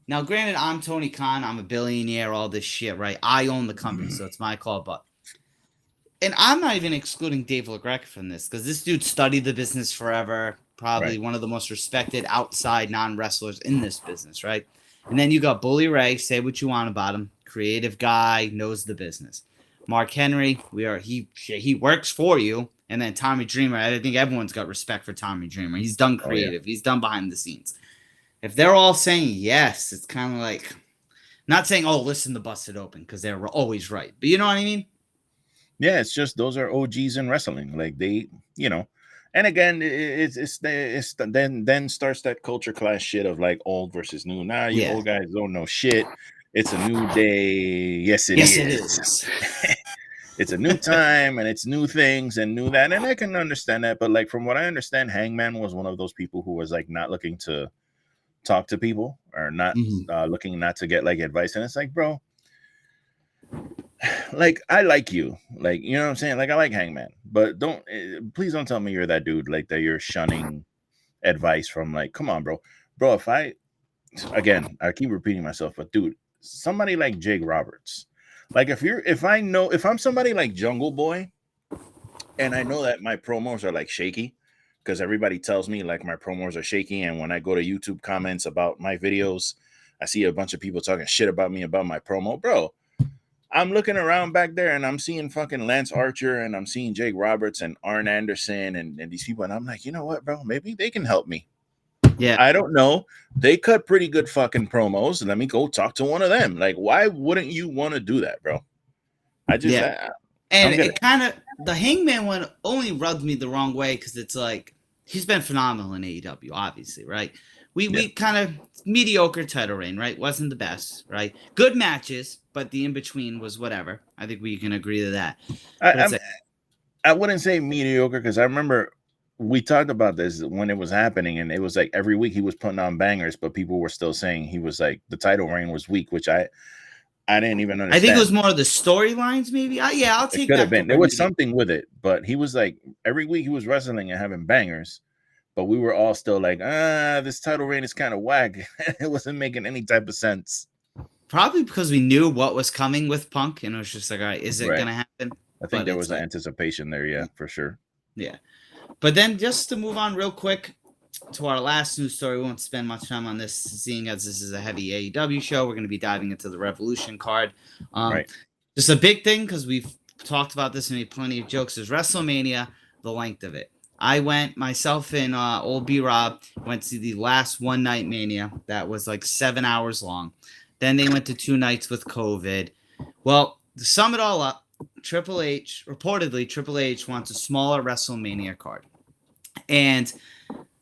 Speaker 2: now, granted, I'm Tony Khan. I'm a billionaire, all this shit, right? I own the company, so it's my call. But, and I'm not even excluding Dave LaGreca from this, because this dude studied the business forever. Probably one of the most respected outside non-wrestlers in this business, right? And then you got Bully Ray. Say what you want about him. Creative guy, knows the business. Mark Henry, he works for you. And then Tommy Dreamer, I think everyone's got respect for Tommy Dreamer. He's done creative. He's done behind the scenes. If they're all saying yes, it's kind of like, not saying, oh, listen to Busted Open, because they're always right. But you know what I mean?
Speaker 3: Yeah, it's just those are OGs in wrestling. Like they, and again, it's then starts that culture clash shit of like old versus new. Nah, you old guys don't know shit. It's a new day. Yes, it is. It's a new time and it's new things and new that. And I can understand that. But like, from what I understand, Hangman was one of those people who was like not looking to talk to people or not looking not to get like advice. And it's like, bro, like, I like you. Like, you know what I'm saying? Like, I like Hangman, but please don't tell me you're that dude, like that you're shunning advice from, like, come on, bro. Bro, I keep repeating myself, but dude, somebody like Jake Roberts, like if I'm somebody like Jungle Boy and I know that my promos are like shaky because everybody tells me like my promos are shaky, and when I go to YouTube comments about my videos, I see a bunch of people talking shit about me about my promo, bro. I'm looking around back there and I'm seeing fucking Lance Archer and I'm seeing Jake Roberts and Arn Anderson and these people. And I'm like, you know what, bro? Maybe they can help me.
Speaker 2: Yeah.
Speaker 3: I don't know. They cut pretty good fucking promos. Let me go talk to one of them. Like, why wouldn't you want to do that, bro? And
Speaker 2: it kind of, the Hangman one only rubbed me the wrong way because it's like, he's been phenomenal in AEW, obviously, right? We kind of mediocre title reign, right? Wasn't the best, right? Good matches, but the in-between was whatever. I think we can agree to that.
Speaker 3: I wouldn't say mediocre because I remember we talked about this when it was happening, and it was like every week he was putting on bangers, but people were still saying he was like the title reign was weak, which I didn't even understand.
Speaker 2: I think it was more of the storylines, maybe. I'll take that.
Speaker 3: Could have been. There was something with it, but he was like every week he was wrestling and having bangers. But we were all still like, this title reign is kind of whack. It wasn't making any type of sense.
Speaker 2: Probably because we knew what was coming with Punk, and it was just like, all right, is it going to happen?
Speaker 3: I think there was an anticipation there, yeah, for sure.
Speaker 2: Yeah. But then just to move on real quick to our last news story, we won't spend much time on this, seeing as this is a heavy AEW show. We're going to be diving into the Revolution card. Just a big thing, because we've talked about this and made plenty of jokes, is WrestleMania, the length of it. I went, myself and old B-Rob, went to the last one night Mania. That was like 7 hours long. Then they went to 2 nights with COVID. Well, to sum it all up, reportedly Triple H wants a smaller WrestleMania card. And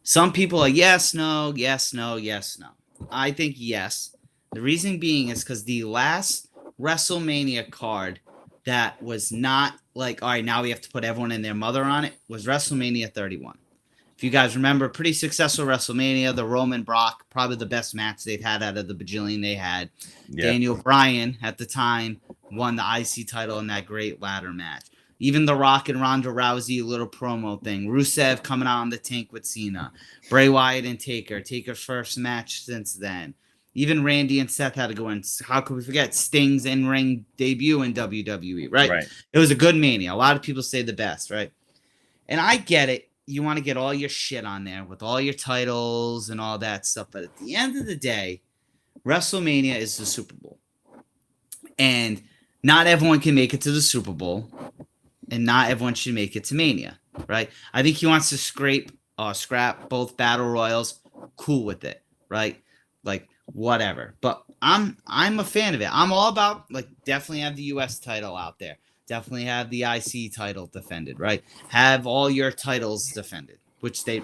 Speaker 2: some people are yes, no, yes, no, yes, no. I think yes. The reason being is because the last WrestleMania card that was not like, all right, now we have to put everyone and their mother on it, was WrestleMania 31. If you guys remember, pretty successful WrestleMania, the Roman Brock, probably the best match they've had out of the bajillion they had. Yeah. Daniel Bryan, at the time, won the IC title in that great ladder match. Even The Rock and Ronda Rousey, little promo thing. Rusev coming out on the tank with Cena. Bray Wyatt and Taker. Taker's first match since then. Even Randy and Seth had to go in. How could we forget Sting's in-ring debut in WWE, right? It was a good Mania. A lot of people say the best, right? And I get it. You want to get all your shit on there with all your titles and all that stuff. But at the end of the day, WrestleMania is the Super Bowl. And not everyone can make it to the Super Bowl. And not everyone should make it to Mania, right? I think he wants to scrap both Battle Royals. Cool with it, right? Like, whatever. But I'm a fan of it. I'm all about, like, definitely have the US title out there. Definitely have the IC title defended, right? Have all your titles defended, which they,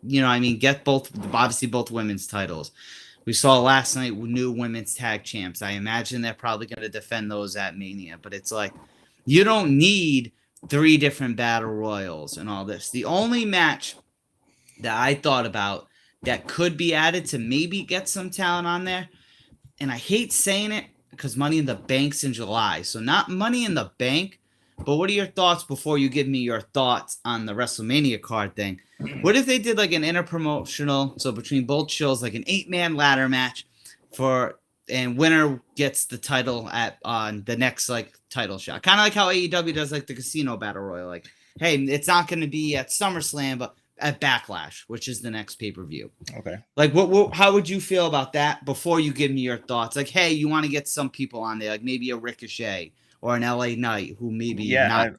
Speaker 2: get both women's titles. We saw last night new women's tag champs. I imagine they're probably going to defend those at Mania, but it's like, you don't need 3 different battle royals and all this. The only match that I thought about that could be added to maybe get some talent on there, and I hate saying it because Money in the Bank's in July. So not Money in the Bank, but what are your thoughts before you give me your thoughts on the WrestleMania card thing? What if they did like an interpromotional, so between both shows, like an 8-man ladder match and winner gets the title on the next like title shot. Kind of like how AEW does like the Casino Battle Royal. Like, hey, it's not going to be at SummerSlam, but at Backlash, which is the next pay-per-view. Okay. Like, how would you feel about that before you give me your thoughts? Like, hey, you want to get some people on there, like maybe a Ricochet or an LA Knight who maybe
Speaker 3: I'm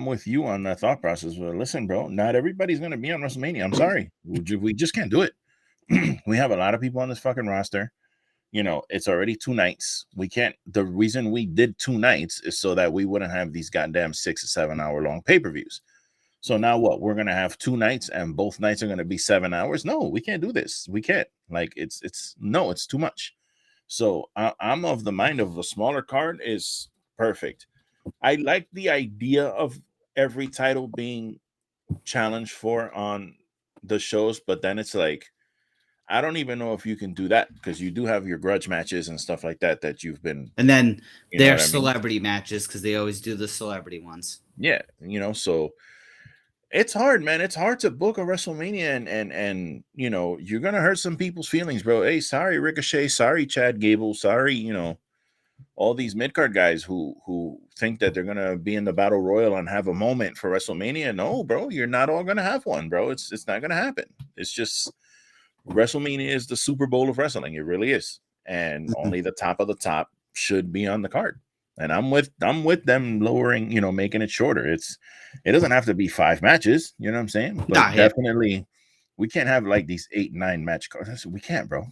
Speaker 3: with you on that thought process. But listen, bro, not everybody's going to be on WrestleMania. I'm sorry. We just can't do it. We have a lot of people on this fucking roster. It's already 2 nights. We can't. The reason we did 2 nights is so that we wouldn't have these goddamn 6 or 7 hour long pay-per-views. So now what? We're going to have 2 nights and both nights are going to be 7 hours. No, we can't do this. We can't. Like, it's too much. So I'm of the mind of a smaller card is perfect. I like the idea of every title being challenged for on the shows, but then it's like, I don't even know if you can do that because you do have your grudge matches and stuff like that you've been.
Speaker 2: And then their celebrity matches because they always do the celebrity ones.
Speaker 3: Yeah, so it's hard, man. It's hard to book a WrestleMania and you're going to hurt some people's feelings, bro. Hey, sorry, Ricochet. Sorry, Chad Gable. Sorry, all these mid card guys who think that they're gonna be in the battle royal and have a moment for WrestleMania. No, bro, you're not all gonna have one, bro. It's not gonna happen. It's just WrestleMania is the Super Bowl of wrestling. It really is, and only the top of the top should be on the card. And I'm with them lowering, making it shorter. It doesn't have to be 5 matches, you know what I'm saying? But definitely we can't have like these 8-9 match cards. We can't, bro.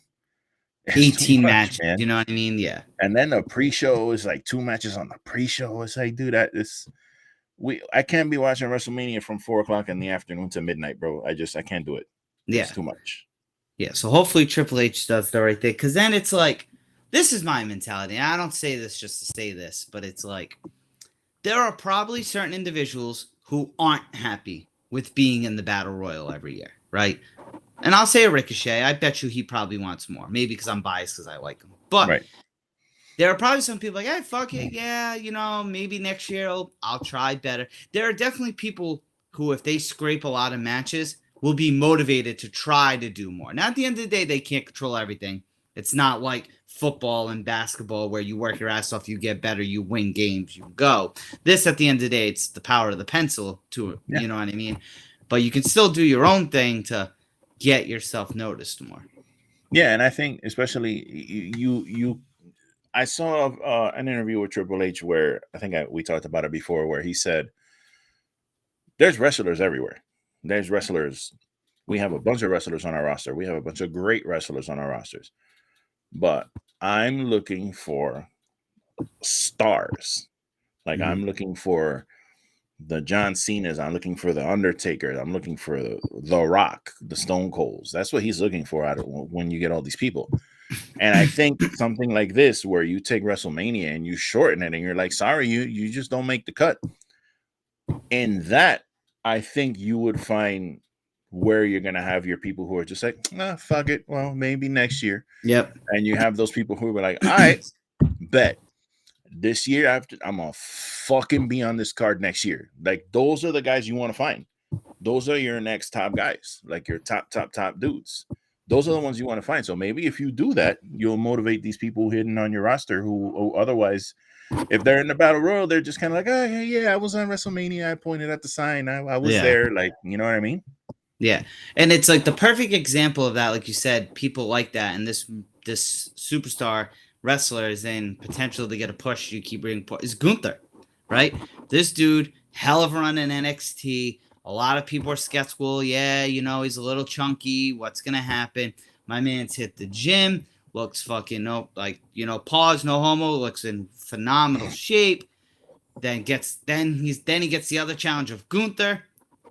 Speaker 2: It's 18 matches, man. You know what I mean? Yeah.
Speaker 3: And then the pre-show is like 2 matches on the pre-show. It's like, dude, I can't be watching WrestleMania from 4:00 in the afternoon to midnight, bro. I can't do it. It's too much.
Speaker 2: Yeah. So hopefully Triple H does the right thing, because then it's like, this is my mentality. And I don't say this just to say this, but it's like, there are probably certain individuals who aren't happy with being in the Battle Royal every year, right? And I'll say a Ricochet. I bet you he probably wants more. Maybe because I'm biased because I like him. But there are probably some people like, hey, fuck it. Yeah, maybe next year I'll try better. There are definitely people who, if they scrape a lot of matches, will be motivated to try to do more. Now, at the end of the day, they can't control everything. It's not like football and basketball where you work your ass off, you get better, you win games, you go. This, at the end of the day, it's the power of the pencil you know what I mean? But you can still do your own thing to get yourself noticed more.
Speaker 3: Yeah, and I think especially I saw an interview with Triple H where we talked about it before, where he said there's wrestlers everywhere. There's wrestlers. We have a bunch of wrestlers on our roster. We have a bunch of great wrestlers on our rosters. But I'm looking for stars. Like I'm looking for the John Cena's, I'm looking for the Undertaker, I'm looking for the Rock, the Stone Colds. That's what he's looking for out of when you get all these people. And I think something like this, where you take WrestleMania and you shorten it, and you're like, sorry, you just don't make the cut. In that, I think you would find where you're gonna have your people who are just like, fuck it, well, maybe next year.
Speaker 2: Yep.
Speaker 3: And you have those people who are like, all right, bet. This year, I'm gonna fucking be on this card next year. Like, those are the guys you want to find. Those are your next top guys, like your top dudes. Those are the ones you want to find. So maybe if you do that, you'll motivate these people hidden on your roster who otherwise, if they're in the Battle Royal, they're just kind of like, oh, yeah, I was on WrestleMania. I pointed at the sign. I was there. Like, you know what I mean?
Speaker 2: Yeah. And it's like the perfect example of that. Like you said, people like that. And this superstar wrestler is in potential to get a push. You keep bringing is Gunther, right? This dude, hell of a run in NXT. A lot of people are skeptical. Yeah, he's a little chunky. What's gonna happen? My man's hit the gym. Looks fucking pause, no homo. Looks in phenomenal shape. Then he gets the other challenge of Gunther.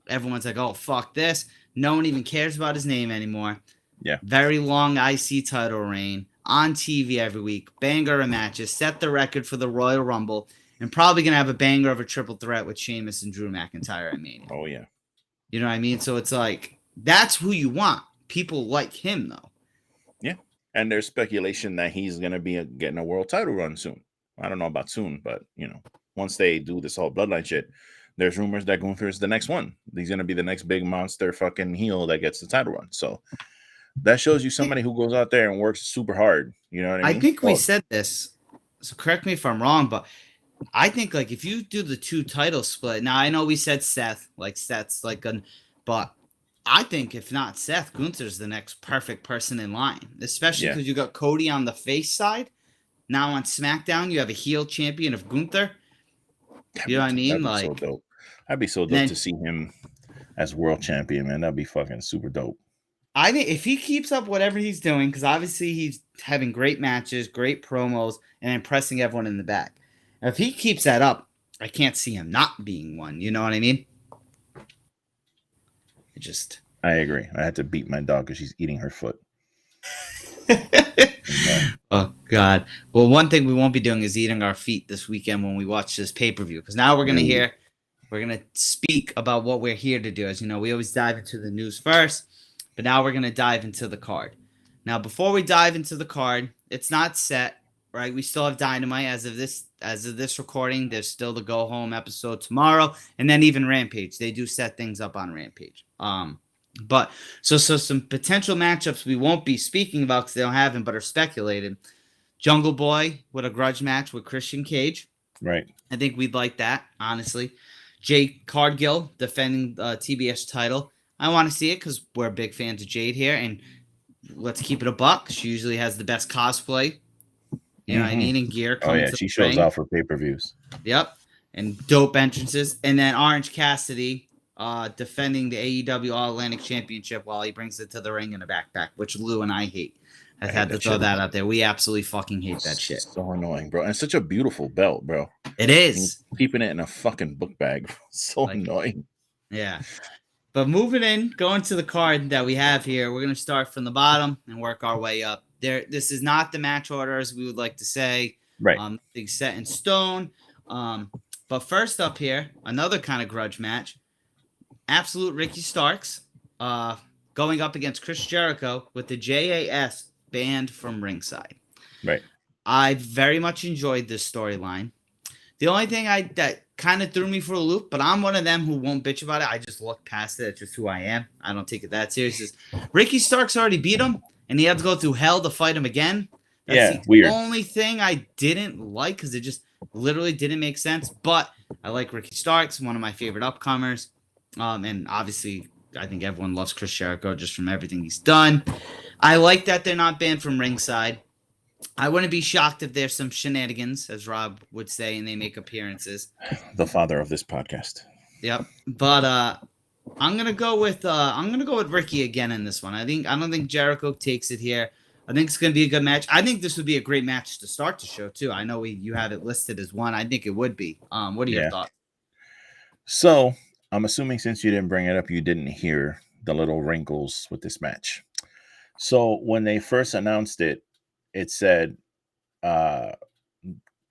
Speaker 2: Everyone's like, oh, fuck this. No one even cares about his name anymore.
Speaker 3: Yeah.
Speaker 2: Very long IC title reign. On TV every week, banger of matches, set the record for the Royal Rumble, and probably gonna have a banger of a triple threat with Sheamus and Drew McIntyre at Mania.
Speaker 3: Oh yeah,
Speaker 2: you know what I mean. So it's like that's who you want. People like him though.
Speaker 3: Yeah, and there's speculation that he's gonna be getting a world title run soon. I don't know about soon, but once they do this whole bloodline shit, there's rumors that Gunther is the next one. He's gonna be the next big monster fucking heel that gets the title run. So. That shows you somebody who goes out there and works super hard. You know what I mean?
Speaker 2: I think we said this, so correct me if I'm wrong, but I think like if you do the 2 title split, now I know we said Seth's but I think if not Seth, Gunther's the next perfect person in line, especially because you got Cody on the face side. Now on SmackDown, you have a heel champion of Gunther. You know what I mean? Like,
Speaker 3: so dope. I'd be so dope to see him as world champion, man. That'd be fucking super dope.
Speaker 2: I think if he keeps up whatever he's doing, because obviously he's having great matches, great promos, and impressing everyone in the back. If he keeps that up, I can't see him not being one. You know what I mean?
Speaker 3: I agree. I had to beat my dog because she's eating her foot.
Speaker 2: Oh, God. Well, one thing we won't be doing is eating our feet this weekend when we watch this pay-per-view, because now we're going to speak about what we're here to do. As you know, we always dive into the news first. But now we're going to dive into the card. Now, before we dive into the card, it's not set, right? We still have Dynamite as of this recording. There's still the Go Home episode tomorrow, and then even Rampage. They do set things up on Rampage. But so some potential matchups we won't be speaking about because they don't have them, but are speculated. Jungle Boy with a grudge match with Christian Cage.
Speaker 3: Right.
Speaker 2: I think we'd like that, honestly. Jade Cargill defending the TBS title. I want to see it because we're big fans of Jade here, and let's keep it a buck. She usually has the best cosplay, you know what I mean, and gear.
Speaker 3: Oh yeah, she shows off for pay-per-views.
Speaker 2: Yep, and dope entrances. And then Orange Cassidy defending the AEW All Atlantic Championship while he brings it to the ring in a backpack, which Lou and I hate. I had to throw that out there. We absolutely fucking hate that shit.
Speaker 3: So annoying, bro. And it's such a beautiful belt, bro.
Speaker 2: It is.
Speaker 3: Keeping it in a fucking book bag. So annoying.
Speaker 2: Yeah. But moving in, going to the card that we have here, we're going to start from the bottom and work our way up. This is not the match order, as we would like to say.
Speaker 3: Right.
Speaker 2: Nothing set in stone. But first up here, another kind of grudge match. Absolute Ricky Starks going up against Chris Jericho with the JAS banned from ringside.
Speaker 3: Right.
Speaker 2: I very much enjoyed this storyline. The only thing that kind of threw me for a loop, but I'm one of them who won't bitch about it. I just look past it. It's just who I am. I don't take it that serious. Is Ricky Starks already beat him, and he had to go through hell to fight him again. That's the
Speaker 3: weird.
Speaker 2: Only thing I didn't like because it just literally didn't make sense. But I like Ricky Starks, one of my favorite upcomers, and obviously I think everyone loves Chris Jericho just from everything he's done. I like that they're not banned from ringside. I wouldn't be shocked if there's some shenanigans, as Rob would say, and they make appearances.
Speaker 3: The father of this podcast.
Speaker 2: Yep. But I'm gonna go with Ricky again in this one. I don't think Jericho takes it here. I think it's gonna be a good match. I think this would be a great match to start the show too. I know you have it listed as one. I think it would be. What are your thoughts?
Speaker 3: So I'm assuming since you didn't bring it up, you didn't hear the little wrinkles with this match. So when they first announced it, it said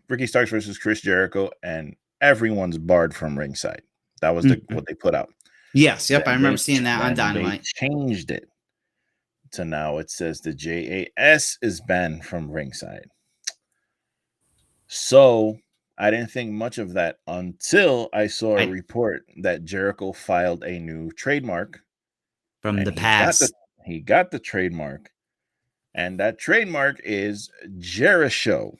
Speaker 3: Ricky Starks versus Chris Jericho, and everyone's barred from ringside. That was what they put out.
Speaker 2: Yes, yep, I remember seeing that on Dynamite.
Speaker 3: They changed it to now it says the JAS is banned from ringside. So I didn't think much of that until I saw a report that Jericho filed a new trademark
Speaker 2: from the past.
Speaker 3: He got the trademark, and that trademark is Jericho,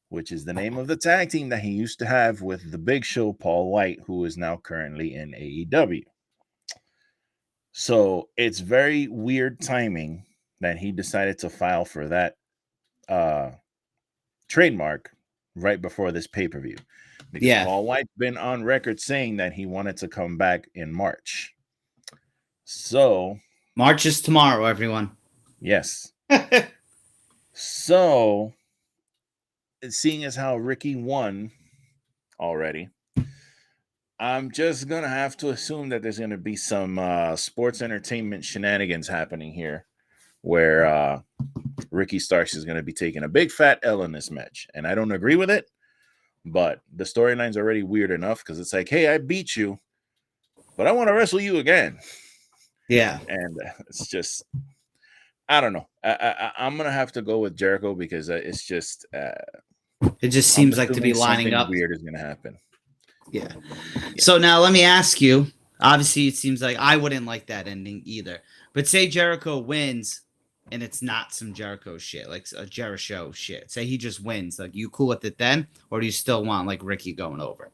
Speaker 3: which is the name of the tag team that he used to have with the Big Show, Paul White, who is now currently in AEW. So it's very weird timing that he decided to file for that trademark right before this pay-per-view. Because Paul White's been on record saying that he wanted to come back in March. So
Speaker 2: March is tomorrow, everyone.
Speaker 3: Yes. So, seeing as how Ricky won already, I'm just going to have to assume that there's going to be some sports entertainment shenanigans happening here where Ricky Starks is going to be taking a big fat L in this match. And I don't agree with it, but the storyline's already weird enough because it's like, hey, I beat you, but I want to wrestle you again.
Speaker 2: Yeah.
Speaker 3: And it's just, I don't know. I'm going to have to go with Jericho because it's just,
Speaker 2: it just seems like to be lining up.
Speaker 3: Weird is going to happen.
Speaker 2: Yeah. So now let me ask you, obviously it seems like I wouldn't like that ending either, but say Jericho wins and it's not some Jericho shit, like a Jericho shit. Say he just wins. Like, you cool with it then? Or do you still want like Ricky going over?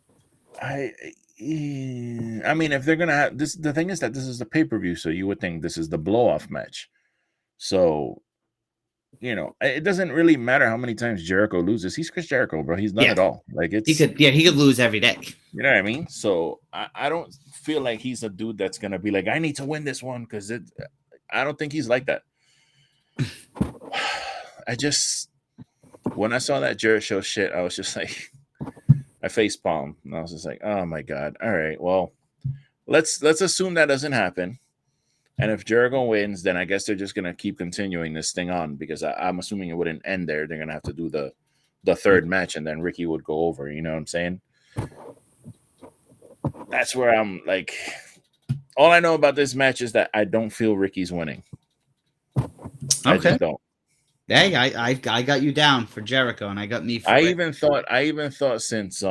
Speaker 3: I mean, if they're gonna have this, the thing is that this is the pay-per-view, so you would think this is the blow-off match. So, you know, it doesn't really matter how many times Jericho loses. He's Chris Jericho, bro. He's done it all. Like, it's
Speaker 2: he could lose every day.
Speaker 3: You know what I mean? So I don't feel like he's a dude that's gonna be like, I need to win this one because I don't think he's like that. When I saw that Jericho shit, I was just like, I facepalm, and I was just like, "Oh my god! All right, well, let's assume that doesn't happen. And if Jericho wins, then I guess they're just gonna keep continuing this thing on because I'm assuming it wouldn't end there. They're gonna have to do the third match, and then Ricky would go over. You know what I'm saying? That's where I'm like, all I know about this match is that I don't feel Ricky's winning.
Speaker 2: Okay.
Speaker 3: I just don't.
Speaker 2: Hey, I got you down for Jericho, and I got me for
Speaker 3: I even thought since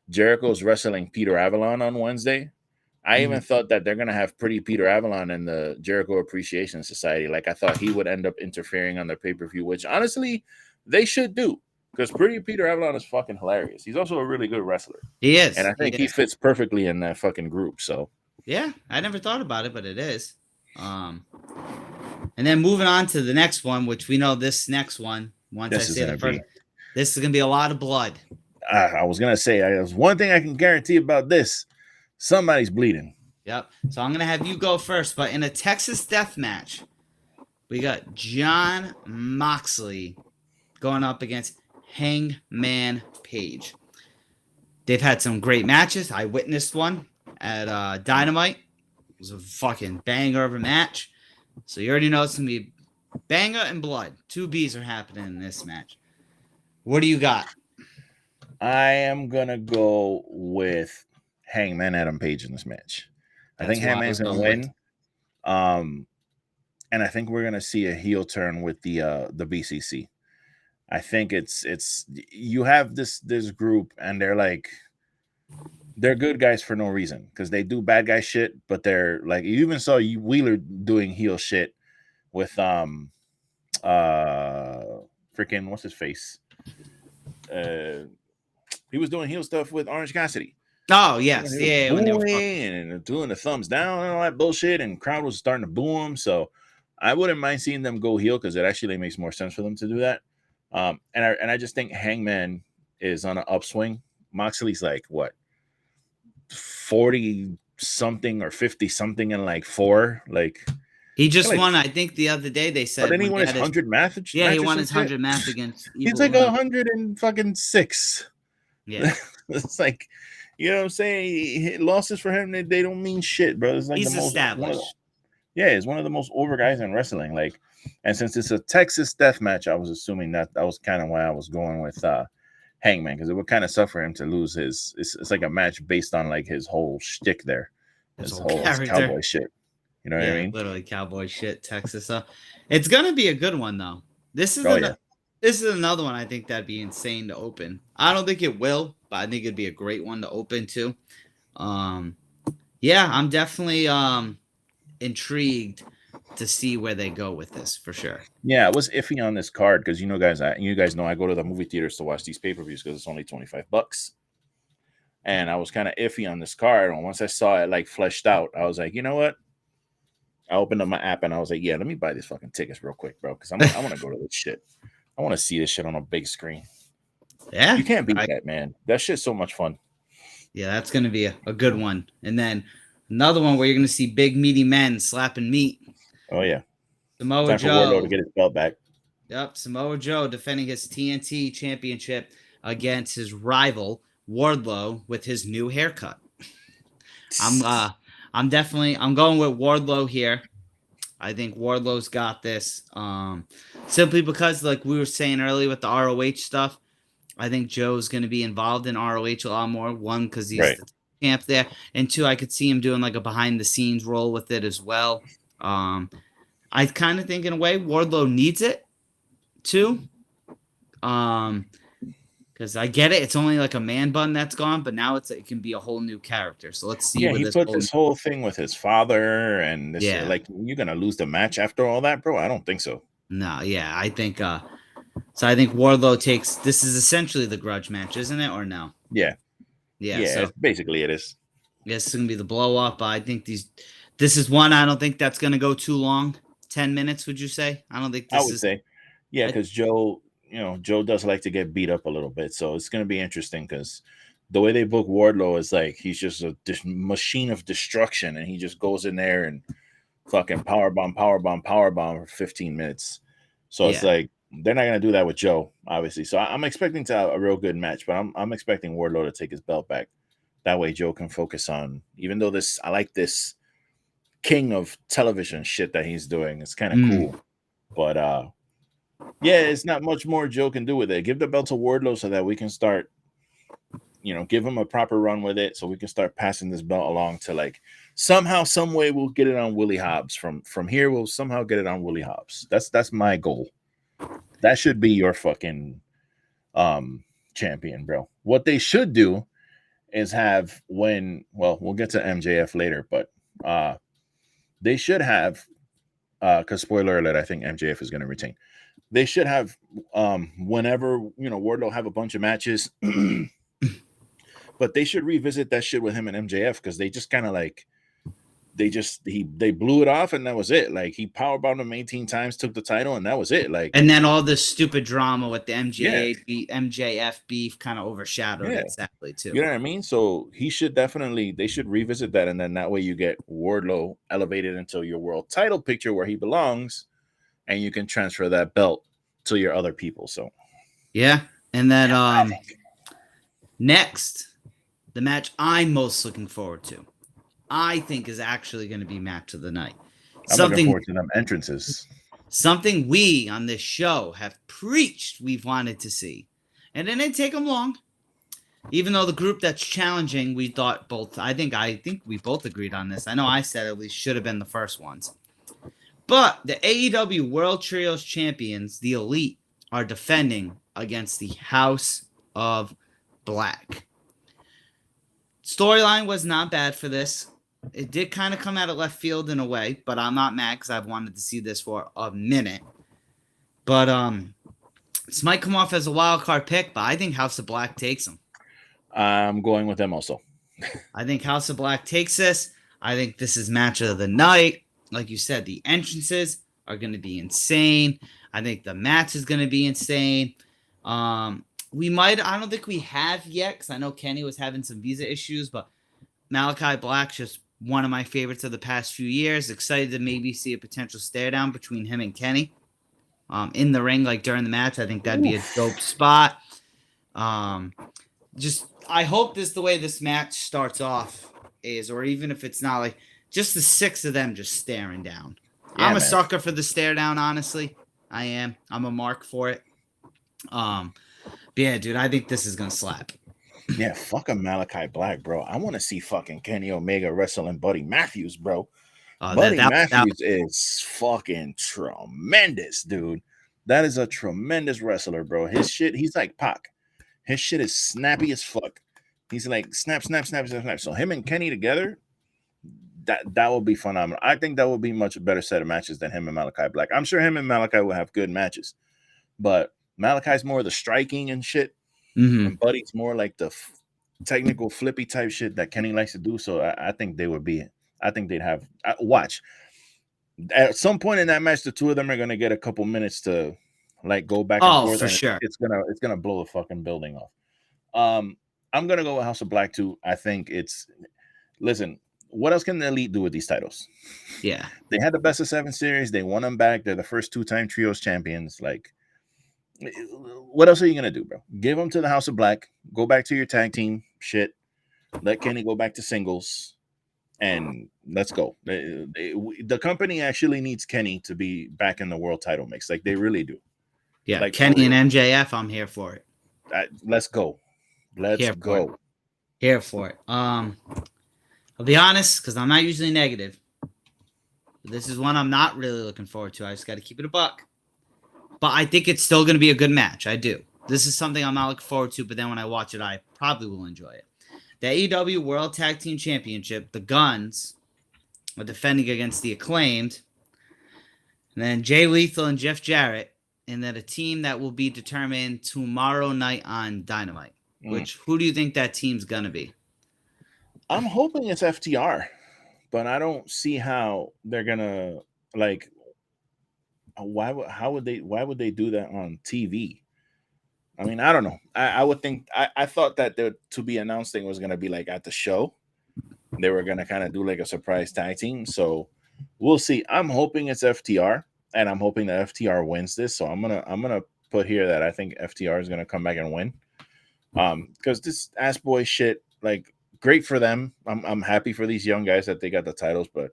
Speaker 3: Jericho's wrestling Peter Avalon on Wednesday, I even thought that they're gonna have Pretty Peter Avalon in the Jericho Appreciation Society. Like I thought he would end up interfering on the pay-per-view, which honestly they should do, because Pretty Peter Avalon is fucking hilarious. He's also a really good wrestler.
Speaker 2: He is,
Speaker 3: and I think he fits perfectly in that fucking group. So
Speaker 2: yeah, I never thought about it, but it is. And then moving on to the next one, which we know this next one. Once I say the first, this is gonna be a lot of blood.
Speaker 3: I was gonna say, there's one thing I can guarantee about this: somebody's bleeding.
Speaker 2: Yep. So I'm gonna have you go first, but in a Texas death match, we got Jon Moxley going up against Hangman Page. They've had some great matches. I witnessed one at Dynamite. It was a fucking banger of a match. So you already know it's going to be banger and blood. 2 Bs are happening in this match. What do you got?
Speaker 3: I am going to go with Hangman Adam Page in this match. I think Hangman's going to win. And I think we're going to see a heel turn with the BCC. I think it's you have this group, and they're good guys for no reason, because they do bad guy shit, but they're like, you even saw Wheeler doing heel shit with freaking what's his face, he was doing heel stuff with Orange Cassidy.
Speaker 2: Oh yes, yeah,
Speaker 3: when they were and doing the thumbs down and all that bullshit, and crowd was starting to boo him. So I wouldn't mind seeing them go heel, because it actually makes more sense for them to do that. And I just think Hangman is on an upswing. Moxley's like what, 40 something or 50 something in like 4. Like
Speaker 2: he just won. I think the other day they said.
Speaker 3: But then he won his 100 match.
Speaker 2: Yeah, he won his 100 match against.
Speaker 3: He's like 106.
Speaker 2: Yeah,
Speaker 3: it's like, you know what I'm saying. Losses for him, they don't mean shit, bro. It's like
Speaker 2: he's established.
Speaker 3: He's one of the most over guys in wrestling. Like, and since it's a Texas death match, I was assuming that was kind of why I was going with Hangman, because it would kind of suffer him to lose his. It's like a match based on like his whole shtick there, his whole cowboy shit. You know what I mean?
Speaker 2: Literally cowboy shit, Texas. It's gonna be a good one though. This is this is another one I think that'd be insane to open. I don't think it will, but I think it'd be a great one to open too. Yeah, I'm definitely intrigued to see where they go with this for sure.
Speaker 3: Yeah, it was iffy on this card because you guys know I go to the movie theaters to watch these pay-per-views because it's only $25. And I was kind of iffy on this card. And once I saw it like fleshed out, I was like, you know what? I opened up my app and I was like, yeah, let me buy these fucking tickets real quick, bro. Because I want to go to this shit. I want to see this shit on a big screen.
Speaker 2: Yeah.
Speaker 3: You can't beat that, man. That shit's so much fun.
Speaker 2: Yeah, that's going to be a good one. And then another one where you're going to see big, meaty men slapping meat.
Speaker 3: Oh, yeah.
Speaker 2: Samoa Joe.
Speaker 3: For Wardlow to get his belt back.
Speaker 2: Yep. Samoa Joe defending his TNT championship against his rival, Wardlow, with his new haircut. I'm going with Wardlow here. I think Wardlow's got this. Simply because, like we were saying earlier with the ROH stuff, I think Joe's going to be involved in ROH a lot more. One, because he's the champ there, and two, I could see him doing like a behind the scenes role with it as well. I kind of think in a way Wardlow needs it too. Because I get it, it's only like a man bun that's gone, but now it can be a whole new character. So let's see.
Speaker 3: Yeah, he put this whole thing with his father, and this, like, you're gonna lose the match after all that, bro? I don't think so.
Speaker 2: No, yeah, I think. So I think Wardlow takes. This is essentially the grudge match, isn't it, or no?
Speaker 3: Yeah.
Speaker 2: So
Speaker 3: basically it is.
Speaker 2: Yes, it's gonna be the blow up. I think this is one. I don't think that's gonna go too long. 10 minutes, would you say? I don't think.
Speaker 3: I would say, yeah, because Joe. Joe does like to get beat up a little bit. So it's going to be interesting because the way they book Wardlow is like he's just a machine of destruction, and he just goes in there and fucking powerbomb for 15 minutes. So it's like they're not going to do that with Joe, obviously. So I'm expecting to have a real good match, but I'm expecting Wardlow to take his belt back. That way Joe can focus on, even though I like this king of television shit that he's doing. It's kind of cool. But, yeah, it's not much more Joe can do with it. Give the belt to Wardlow so that we can start, give him a proper run with it, so we can start passing this belt along to, like, somehow, some way we'll get it on Willie Hobbs. From here, we'll somehow get it on Willie Hobbs. That's my goal. That should be your fucking champion, bro. What they should do is have we'll get to MJF later, but they should have because spoiler alert, I think MJF is going to retain. They should have whenever Wardlow have a bunch of matches, but they should revisit that shit with him and MJF because they just kind of like they blew it off and that was it. Like he powerbombed him 18 times, took the title, and that was it. Like,
Speaker 2: and then all this stupid drama with the MJF beef kind of overshadowed it sadly too.
Speaker 3: You know what I mean? So they should revisit that, and then that way you get Wardlow elevated into your world title picture where he belongs, and you can transfer that belt to your other people. So
Speaker 2: yeah, and then next, the match I'm most looking forward to, I think is actually going to be match of the night.
Speaker 3: I'm looking forward to them entrances. Something
Speaker 2: we on this show have preached we've wanted to see. And it didn't take them long. Even though the group that's challenging, we thought both, I think we both agreed on this. I know I said at least should have been the first ones. But the AEW World Trios Champions, the Elite, are defending against the House of Black. Storyline was not bad for this. It did kind of come out of left field in a way, but I'm not mad because I've wanted to see this for a minute. But this might come off as a wild card pick, but I think House of Black takes them.
Speaker 3: I'm going with them also.
Speaker 2: I think House of Black takes this. I think this is match of the night. Like you said, the entrances are going to be insane. I think the match is going to be insane. I don't think we have yet because I know Kenny was having some visa issues, but Malachi Black's just one of my favorites of the past few years. Excited to maybe see a potential stare down between him and Kenny in the ring, like during the match. I think that'd be a dope spot. I hope the way this match starts off is, or even if it's not, like just the six of them just staring down. Yeah, I'm a sucker for the stare down, honestly. I am. I'm a mark for it. But yeah, dude, I think this is gonna slap.
Speaker 3: Yeah, fucking Malachi Black, bro. I want to see fucking Kenny Omega wrestling Buddy Matthews, bro. Buddy Matthews is fucking tremendous, dude. That is a tremendous wrestler, bro. His shit, he's like Pac. His shit is snappy as fuck. He's like snap, snap, snap, snap, snap. So him and Kenny together, that will be phenomenal. I think that will be much better set of matches than him and Malachi Black. I'm sure him and Malachi will have good matches, but Malachi's more the striking and shit. Mm-hmm. And Buddy's more like the technical flippy type shit that Kenny likes to do. So I think they would be. I think they'd have. Watch at some point in that match, the two of them are gonna get a couple minutes to like go back and forth.
Speaker 2: For sure.
Speaker 3: It's gonna blow the fucking building off. I'm gonna go with House of Black too. I think it's. Listen, what else can the Elite do with these titles?
Speaker 2: Yeah,
Speaker 3: they had the best of 7 series. They won them back. They're the first 2-time trios champions. Like. What else are you gonna do, bro? Give them to the House of Black. Go back to your tag team shit. Let Kenny go back to singles, and let's go. The company actually needs Kenny to be back in the world title mix. Like they really do.
Speaker 2: Yeah, like Kenny and MJF. I'm here for it.
Speaker 3: Let's go. Let's go.
Speaker 2: Here for it. I'll be honest, because I'm not usually negative. This is one I'm not really looking forward to. I just got to keep it a buck. But I think it's still going to be a good match. I do. This is something I'm not looking forward to, but then when I watch it, I probably will enjoy it. The AEW World Tag Team Championship, the Guns, are defending against the Acclaimed. And then Jay Lethal and Jeff Jarrett. And then a team that will be determined tomorrow night on Dynamite. Who do you think that team's going to be?
Speaker 3: I'm hoping it's FTR. But I don't see how they're going to, like... Why would they do that on TV? I mean, I don't know. I would think I thought that the to be announced thing was gonna be like at the show. They were gonna kind of do like a surprise tag team. So we'll see. I'm hoping it's FTR, and I'm hoping that FTR wins this. So I'm gonna put here that I think FTR is gonna come back and win. Because this ass boy shit, like great for them. I'm happy for these young guys that they got the titles, but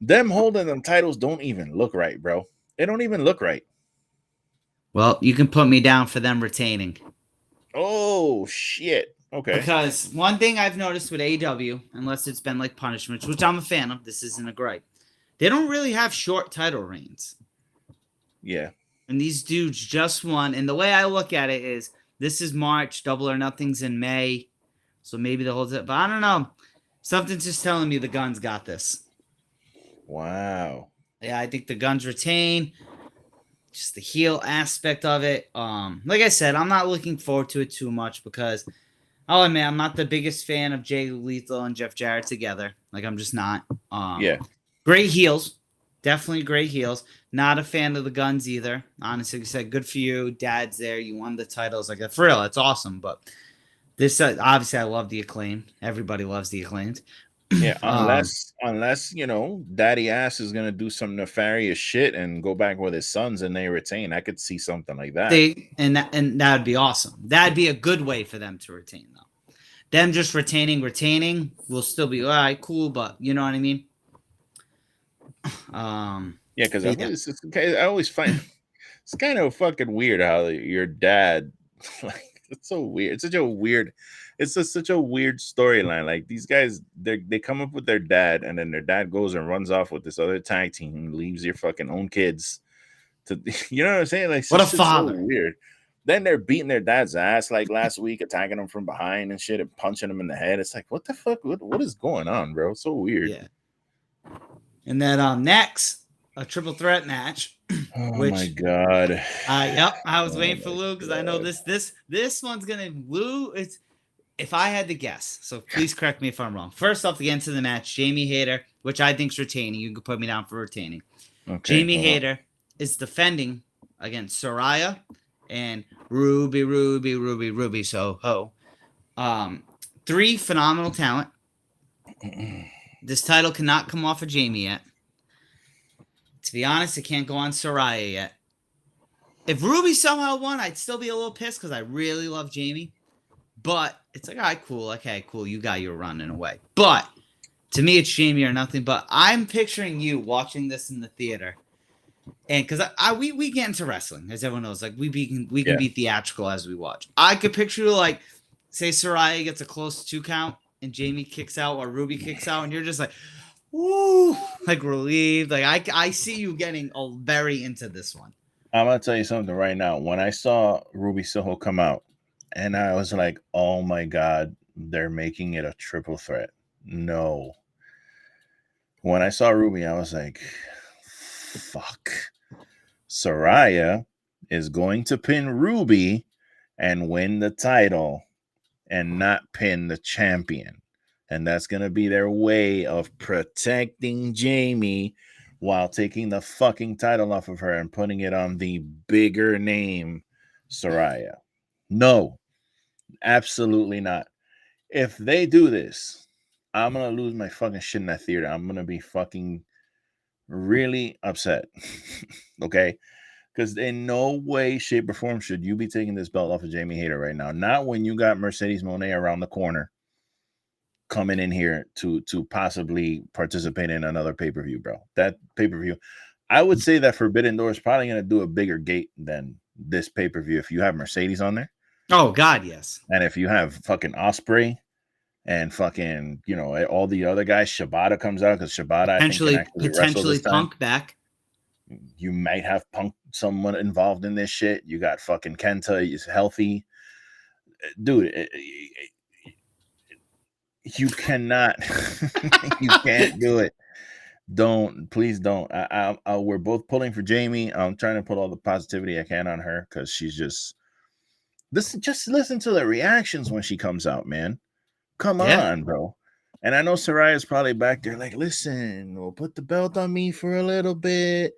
Speaker 3: them holding them titles don't even look right, bro. They don't even look right.
Speaker 2: Well, you can put me down for them retaining.
Speaker 3: Oh, shit. Okay.
Speaker 2: Because one thing I've noticed with AEW, unless it's been like punishments, which I'm a fan of, this isn't a gripe, they don't really have short title reigns.
Speaker 3: Yeah.
Speaker 2: And these dudes just won. And the way I look at it is this is March, Double or Nothing's in May. So maybe they'll hold it. But I don't know. Something's just telling me the Guns got this.
Speaker 4: Wow.
Speaker 2: Yeah, I think the Guns retain. Just the heel aspect of it. Like I said, I'm not looking forward to it too much because, oh man, I'm not the biggest fan of Jay Lethal and Jeff Jarrett together. Like I'm just not.
Speaker 4: Yeah.
Speaker 2: Great heels, definitely great heels. Not a fan of the Guns either. Honestly, like I said, good for you. Dad's there. You won the titles. Like for real, it's awesome. But this obviously, I love the Acclaim. Everybody loves the Acclaimed.
Speaker 4: Yeah, unless you know, Daddy Ass is gonna do some nefarious shit and go back with his sons and they retain. I could see something like that.
Speaker 2: That would be awesome. That'd be a good way for them to retain, though. Them just retaining will still be all right, cool, but you know what I mean.
Speaker 4: Yeah, because I always find it's kind of fucking weird how your dad, like, it's so weird. It's such a weird storyline. Like these guys, they come up with their dad, and then their dad goes and runs off with this other tag team and leaves your fucking own kids to, you know what I'm saying? Like,
Speaker 2: what a father!
Speaker 4: So weird. Then they're beating their dad's ass like last week, attacking him from behind and shit, and punching him in the head. It's like, what the fuck? What is going on, bro? So weird.
Speaker 2: Yeah. And then next, a triple threat match.
Speaker 4: Oh my god!
Speaker 2: Yep, I was waiting for Lou because I know this one's gonna Lou. It's if I had to guess, so please correct me if I'm wrong. First off, the end of the match, Jamie Hayter, which I think's retaining. You can put me down for retaining. Okay, Jamie Hayter is defending against Saraya and Ruby Soho. 3 phenomenal talent. This title cannot come off of Jamie yet. To be honest, it can't go on Saraya yet. If Ruby somehow won, I'd still be a little pissed because I really love Jamie. But it's like, all right, cool. Okay, cool. You got your run in a way. But to me, it's Jamie or nothing. But I'm picturing you watching this in the theater. And because we get into wrestling, as everyone knows, like we can be theatrical as we watch. I could picture like, say Saraya gets a close 2 count and Jamie kicks out or Ruby kicks out, and you're just like, ooh, like relieved. Like I see you getting very into this one.
Speaker 4: I'm gonna tell you something right now. When I saw Ruby Soho come out, and I was like, oh my god, they're making it a triple threat. No. When I saw Ruby, I was like, fuck. Saraya is going to pin Ruby and win the title and not pin the champion. And that's going to be their way of protecting Jamie while taking the fucking title off of her and putting it on the bigger name, Saraya. No, absolutely not. If they do this, I'm going to lose my fucking shit in that theater. I'm going to be fucking really upset. Okay? Because in no way, shape, or form should you be taking this belt off of Jamie Hayter right now. Not when you got Mercedes Moné around the corner coming in here to possibly participate in another pay-per-view, bro. That pay-per-view, I would say that Forbidden Door is probably going to do a bigger gate than this pay-per-view if you have Mercedes on there.
Speaker 2: Oh, God, yes.
Speaker 4: And if you have fucking Ospreay and fucking, you know, all the other guys, Shibata comes out because Shibata
Speaker 2: potentially Punk back.
Speaker 4: You might have Punk, someone involved in this shit. You got fucking Kenta, he's healthy. Dude, you cannot, you can't do it. Please don't. We're both pulling for Jamie. I'm trying to put all the positivity I can on her because she's just listen to the reactions when she comes out, man. Come on, bro. And I know Saraya's probably back there like, listen, we'll put the belt on me for a little bit.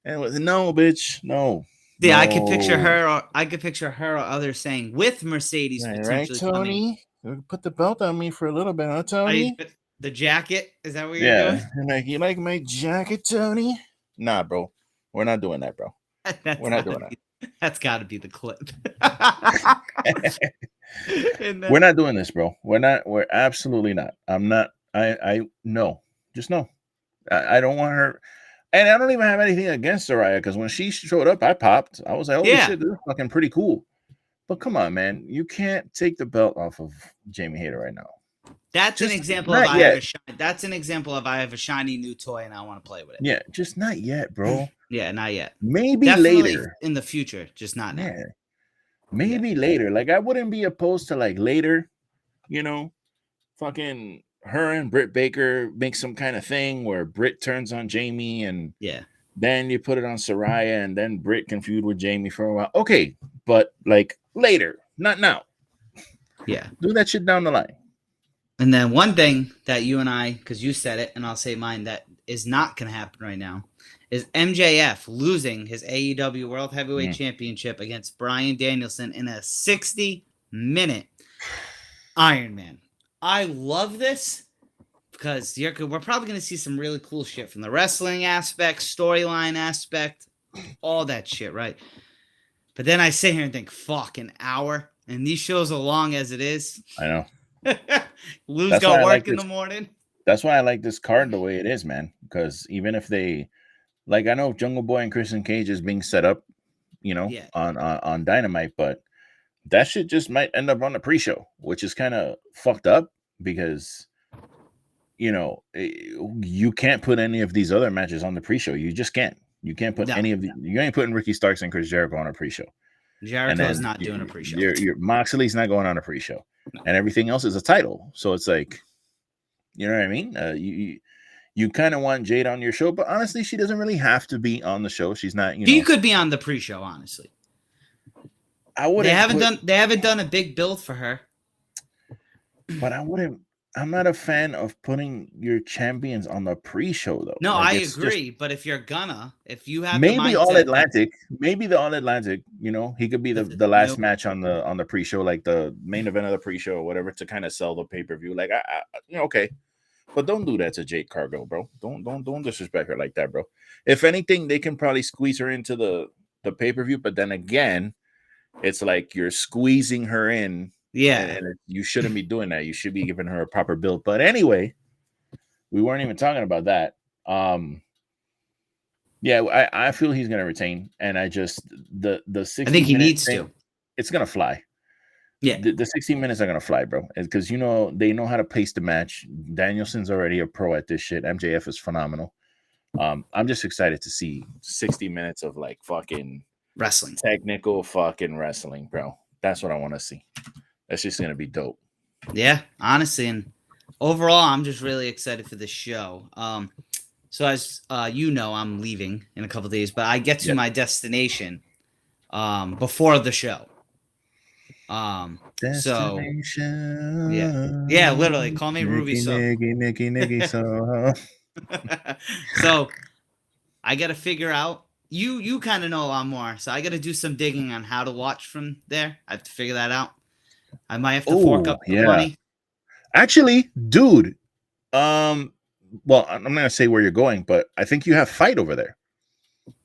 Speaker 4: And no, bitch, no.
Speaker 2: Yeah,
Speaker 4: no.
Speaker 2: I could picture her or others saying with Mercedes potentially
Speaker 4: right, Tony? Coming. Put the belt on me for a little bit, huh, Tony?
Speaker 2: The jacket? Is that what you're doing?
Speaker 4: Yeah. Like, you like my jacket, Tony? Nah, bro. We're not doing that, bro. We're not doing that.
Speaker 2: That's got to be the clip.
Speaker 4: We're not doing this, bro. We're absolutely not. I'm not. No. Just no. I don't want her. And I don't even have anything against Saraya because when she showed up, I popped. I was like, holy shit, this is fucking pretty cool. But come on, man. You can't take the belt off of Jamie Hayter right now.
Speaker 2: That's an example of I have a shiny new toy and I want to play with it.
Speaker 4: Yeah, just not yet, bro.
Speaker 2: Yeah, not yet.
Speaker 4: Maybe definitely later.
Speaker 2: In the future, just not now.
Speaker 4: Yeah. Maybe later. Like, I wouldn't be opposed to like later, you know, fucking her and Britt Baker make some kind of thing where Britt turns on Jamie, and
Speaker 2: Yeah.
Speaker 4: then you put it on Soraya, and then Britt can feud with Jamie for a while. Okay, but like later, not now.
Speaker 2: Yeah.
Speaker 4: Do that shit down the line.
Speaker 2: And then one thing that you and I, because you said it, and I'll say mine, that is not going to happen right now, is MJF losing his AEW World Heavyweight Championship against Bryan Danielson in a 60-minute Iron Man. I love this because we're probably going to see some really cool shit from the wrestling aspect, storyline aspect, all that shit, right? But then I sit here and think, fuck, an hour, and these shows are long as it is.
Speaker 4: I know.
Speaker 2: Lou's got work in the morning.
Speaker 4: That's why I like this card the way it is, man. Because even if they, like, I know Jungle Boy and Christian Cage is being set up, you know, on Dynamite, but that shit just might end up on the pre-show, which is kind of fucked up because, you know, you can't put any of these other matches on the pre-show. You just can't. You can't put any of the. You ain't putting Ricky Starks and Chris Jericho on a pre-show.
Speaker 2: Jericho's not doing a pre-show.
Speaker 4: Your Moxley's not going on a pre-show, and everything else is a title. So it's like, you know what I mean? You kind of want Jade on your show, but honestly, she doesn't really have to be on the show. She's not.
Speaker 2: She could be on the pre-show. Honestly,
Speaker 4: I would.
Speaker 2: They haven't done a big build for her.
Speaker 4: But I wouldn't. I'm not a fan of putting your champions on the pre-show, though.
Speaker 2: No, I agree. But if you have
Speaker 4: maybe All Atlantic, you know, he could be the last match on the pre-show, like the main event of the pre-show or whatever, to kind of sell the pay-per-view. Like, okay, but don't do that to Jade Cargill, bro. Don't disrespect her like that, bro. If anything, they can probably squeeze her into the pay-per-view, but then again, it's like you're squeezing her in.
Speaker 2: Yeah,
Speaker 4: and you shouldn't be doing that. You should be giving her a proper build. But anyway, we weren't even talking about that. Yeah, I feel he's gonna retain, and I just the 60.
Speaker 2: I think he needs to.
Speaker 4: It's gonna fly.
Speaker 2: Yeah,
Speaker 4: the 16 minutes are gonna fly, bro. Because you know they know how to pace the match. Danielson's already a pro at this shit. MJF is phenomenal. I'm just excited to see 60 minutes of like fucking
Speaker 2: wrestling,
Speaker 4: technical fucking wrestling, bro. That's what I want to see. That's just going to be dope.
Speaker 2: Yeah, honestly. And overall, I'm just really excited for this show. So as you know, I'm leaving in a couple of days, but I get to my destination before the show.
Speaker 4: Destination.
Speaker 2: So yeah, literally. Call me Ruby. So I got to figure out. You kind of know a lot more, so I got to do some digging on how to watch from there. I have to figure that out. I might have to fork up the money.
Speaker 4: Actually, dude, well, I'm not gonna say where you're going, but I think you have Fight over there.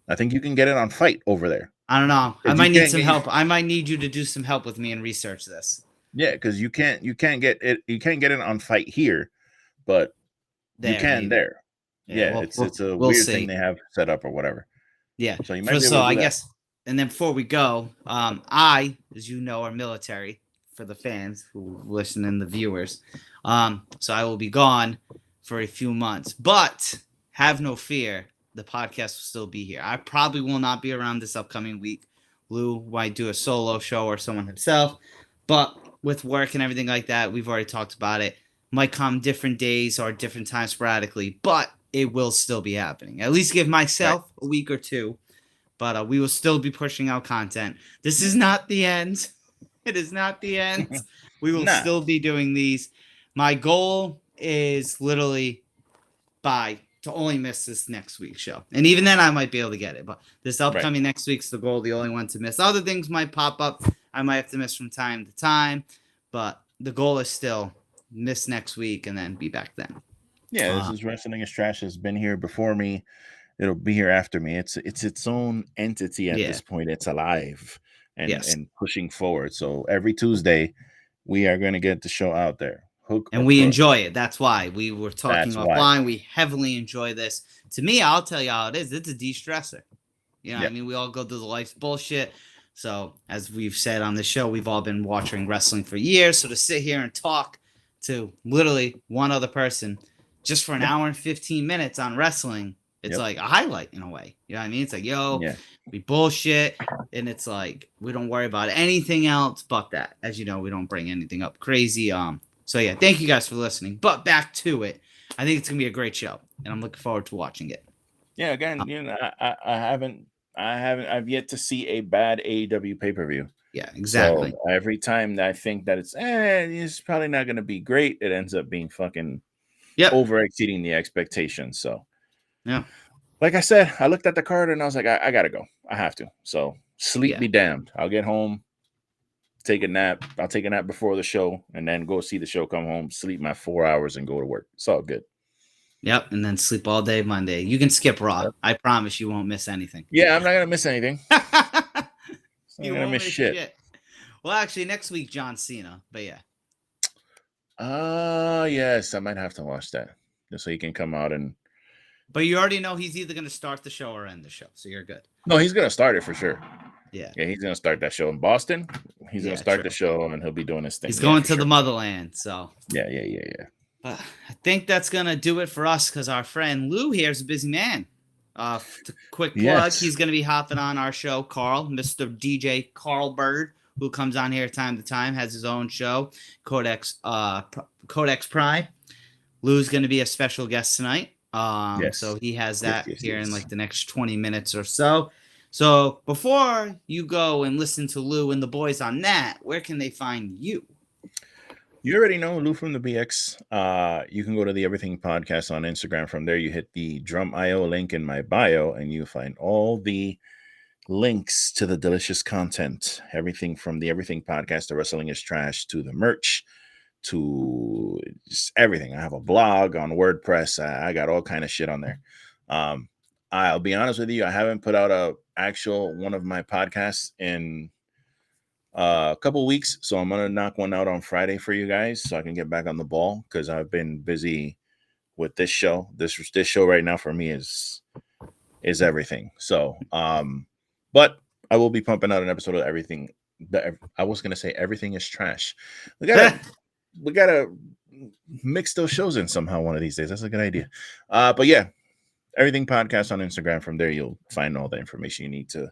Speaker 4: I think you can get it on Fight over there.
Speaker 2: I don't know. I might need some help. I might need you to do some help with me and research this.
Speaker 4: Yeah, because you can't get it on Fight here, but you can there. Yeah, it's a weird thing they have set up or whatever.
Speaker 2: Yeah. So you might be able to do I guess. And then before we go, I, as you know, are military for the fans who listen and the viewers. So I will be gone for a few months, but have no fear. The podcast will still be here. I probably will not be around this upcoming week. Lou might do a solo show or someone himself, but with work and everything like that, we've already talked about it. Might come different days or different times sporadically, but it will still be happening. At least give myself a week or two. But we will still be pushing out content. This is not the end. It is not the end. We will still be doing these. My goal is literally to only miss this next week's show. And even then, I might be able to get it. But this upcoming next week's the goal, the only one to miss. Other things might pop up. I might have to miss from time to time. But the goal is still miss next week and then be back then.
Speaker 4: Yeah, this is Wrestling is Trash. Has been here before me. It'll be here after me. It's its own entity at this point. It's alive and pushing forward. So every Tuesday, we are going to get the show out there.
Speaker 2: And we enjoy it. That's why we were talking offline. We heavily enjoy this. To me, I'll tell you how it is. It's a de-stressor. You know what I mean? We all go through the life's bullshit. So as we've said on the show, we've all been watching wrestling for years. So to sit here and talk to literally one other person just for an hour and 15 minutes on wrestling, it's like a highlight in a way. You know what I mean? It's like, we bullshit. And it's like, we don't worry about anything else but that. As you know, we don't bring anything up crazy. So yeah, thank you guys for listening. But back to it. I think it's gonna be a great show, and I'm looking forward to watching it.
Speaker 4: Yeah, again, I've yet to see a bad AEW pay-per-view.
Speaker 2: Yeah, exactly.
Speaker 4: So every time that I think that it's probably not going to be great, it ends up being fucking over exceeding the expectations. So
Speaker 2: yeah,
Speaker 4: like I said, I looked at the card and I was like, I gotta go. I have to. So sleep be damned. I'll get home, take a nap. I'll take a nap before the show and then go see the show, come home, sleep my 4 hours and go to work. It's all good.
Speaker 2: Yep, and then sleep all day Monday. You can skip Raw. Yep. I promise you won't miss anything.
Speaker 4: Yeah, I'm not gonna miss anything. You won't miss shit.
Speaker 2: Well, actually, next week John Cena, but yeah.
Speaker 4: Yes, I might have to watch that just so he can come out and.
Speaker 2: But you already know he's either gonna start the show or end the show, so you're good.
Speaker 4: No, he's gonna start it for sure.
Speaker 2: Yeah,
Speaker 4: he's gonna start that show in Boston. He's gonna start the show and he'll be doing his thing.
Speaker 2: He's going to the motherland, so.
Speaker 4: Yeah.
Speaker 2: I think that's gonna do it for us because our friend Lou here is a busy man. Quick plug: he's gonna be hopping on our show. Carl, Mr. DJ Carl Bird, who comes on here time to time, has his own show, Codex Prime. Lou's gonna be a special guest tonight. So he has that here in like the next 20 minutes or so. So before you go and listen to Lou and the boys on that, where can they find you?
Speaker 4: You already know Lou from the BX. You can go to the Everything Podcast on Instagram. From there, you hit the Drum.io link in my bio, and you find all the links to the delicious content. Everything from the Everything Podcast, the Wrestling is Trash, to the merch, to just everything. I have a blog on WordPress. I got all kind of shit on there. I'll be honest with you, I haven't put out a actual one of my podcasts in a couple weeks, so I'm gonna knock one out on Friday for you guys so I can get back on the ball because I've been busy with this show. This show right now for me is everything. So but I will be pumping out an episode of everything. I was gonna say Everything is Trash. We gotta mix those shows in somehow one of these days. That's a good idea. But yeah, Everything Podcast on Instagram. From there you'll find all the information you need to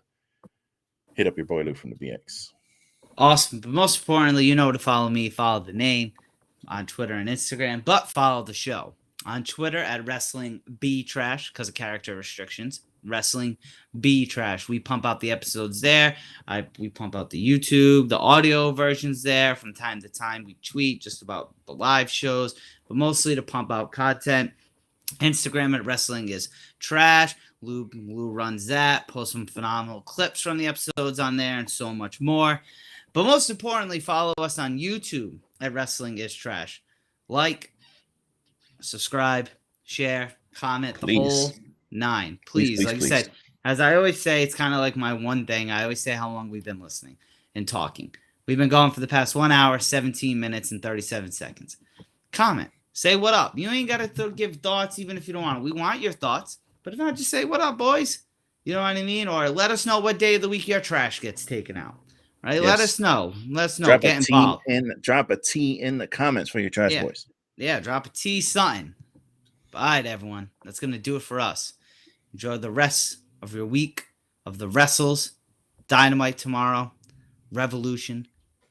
Speaker 4: hit up your boy Lou from the BX.
Speaker 2: Awesome. But most importantly, you know to follow me, follow the name on Twitter and Instagram, but follow the show on Twitter at Wrestling B Trash because of character restrictions. Wrestling B Trash. We pump out the episodes there. We pump out the YouTube, the audio versions there. From time to time, we tweet just about the live shows, but mostly to pump out content. Instagram at Wrestling is Trash. Lou runs that, posts some phenomenal clips from the episodes on there and so much more. But most importantly, follow us on YouTube at Wrestling is Trash. Like, subscribe, share, comment, the whole 9. Please. Like I said, as I always say, it's kind of like my one thing. I always say how long we've been listening and talking. We've been going for the past 1 hour, 17 minutes, and 37 seconds. Comment. Say what up. You ain't got to give thoughts even if you don't want to. We want your thoughts. But if not, just say what up, boys. You know what I mean? Or let us know what day of the week your trash gets taken out. Right? Yes. Let us know. Get involved.
Speaker 4: Drop a T in the comments for your trash boys.
Speaker 2: Yeah, drop a T something. All right, everyone. That's going to do it for us. Enjoy the rest of your week of the wrestles. Dynamite tomorrow. Revolution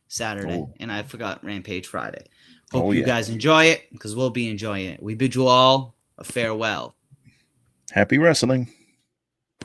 Speaker 2: Saturday. And I forgot Rampage Friday. Hope you guys enjoy it because we'll be enjoying it. We bid you all a farewell.
Speaker 4: Happy wrestling.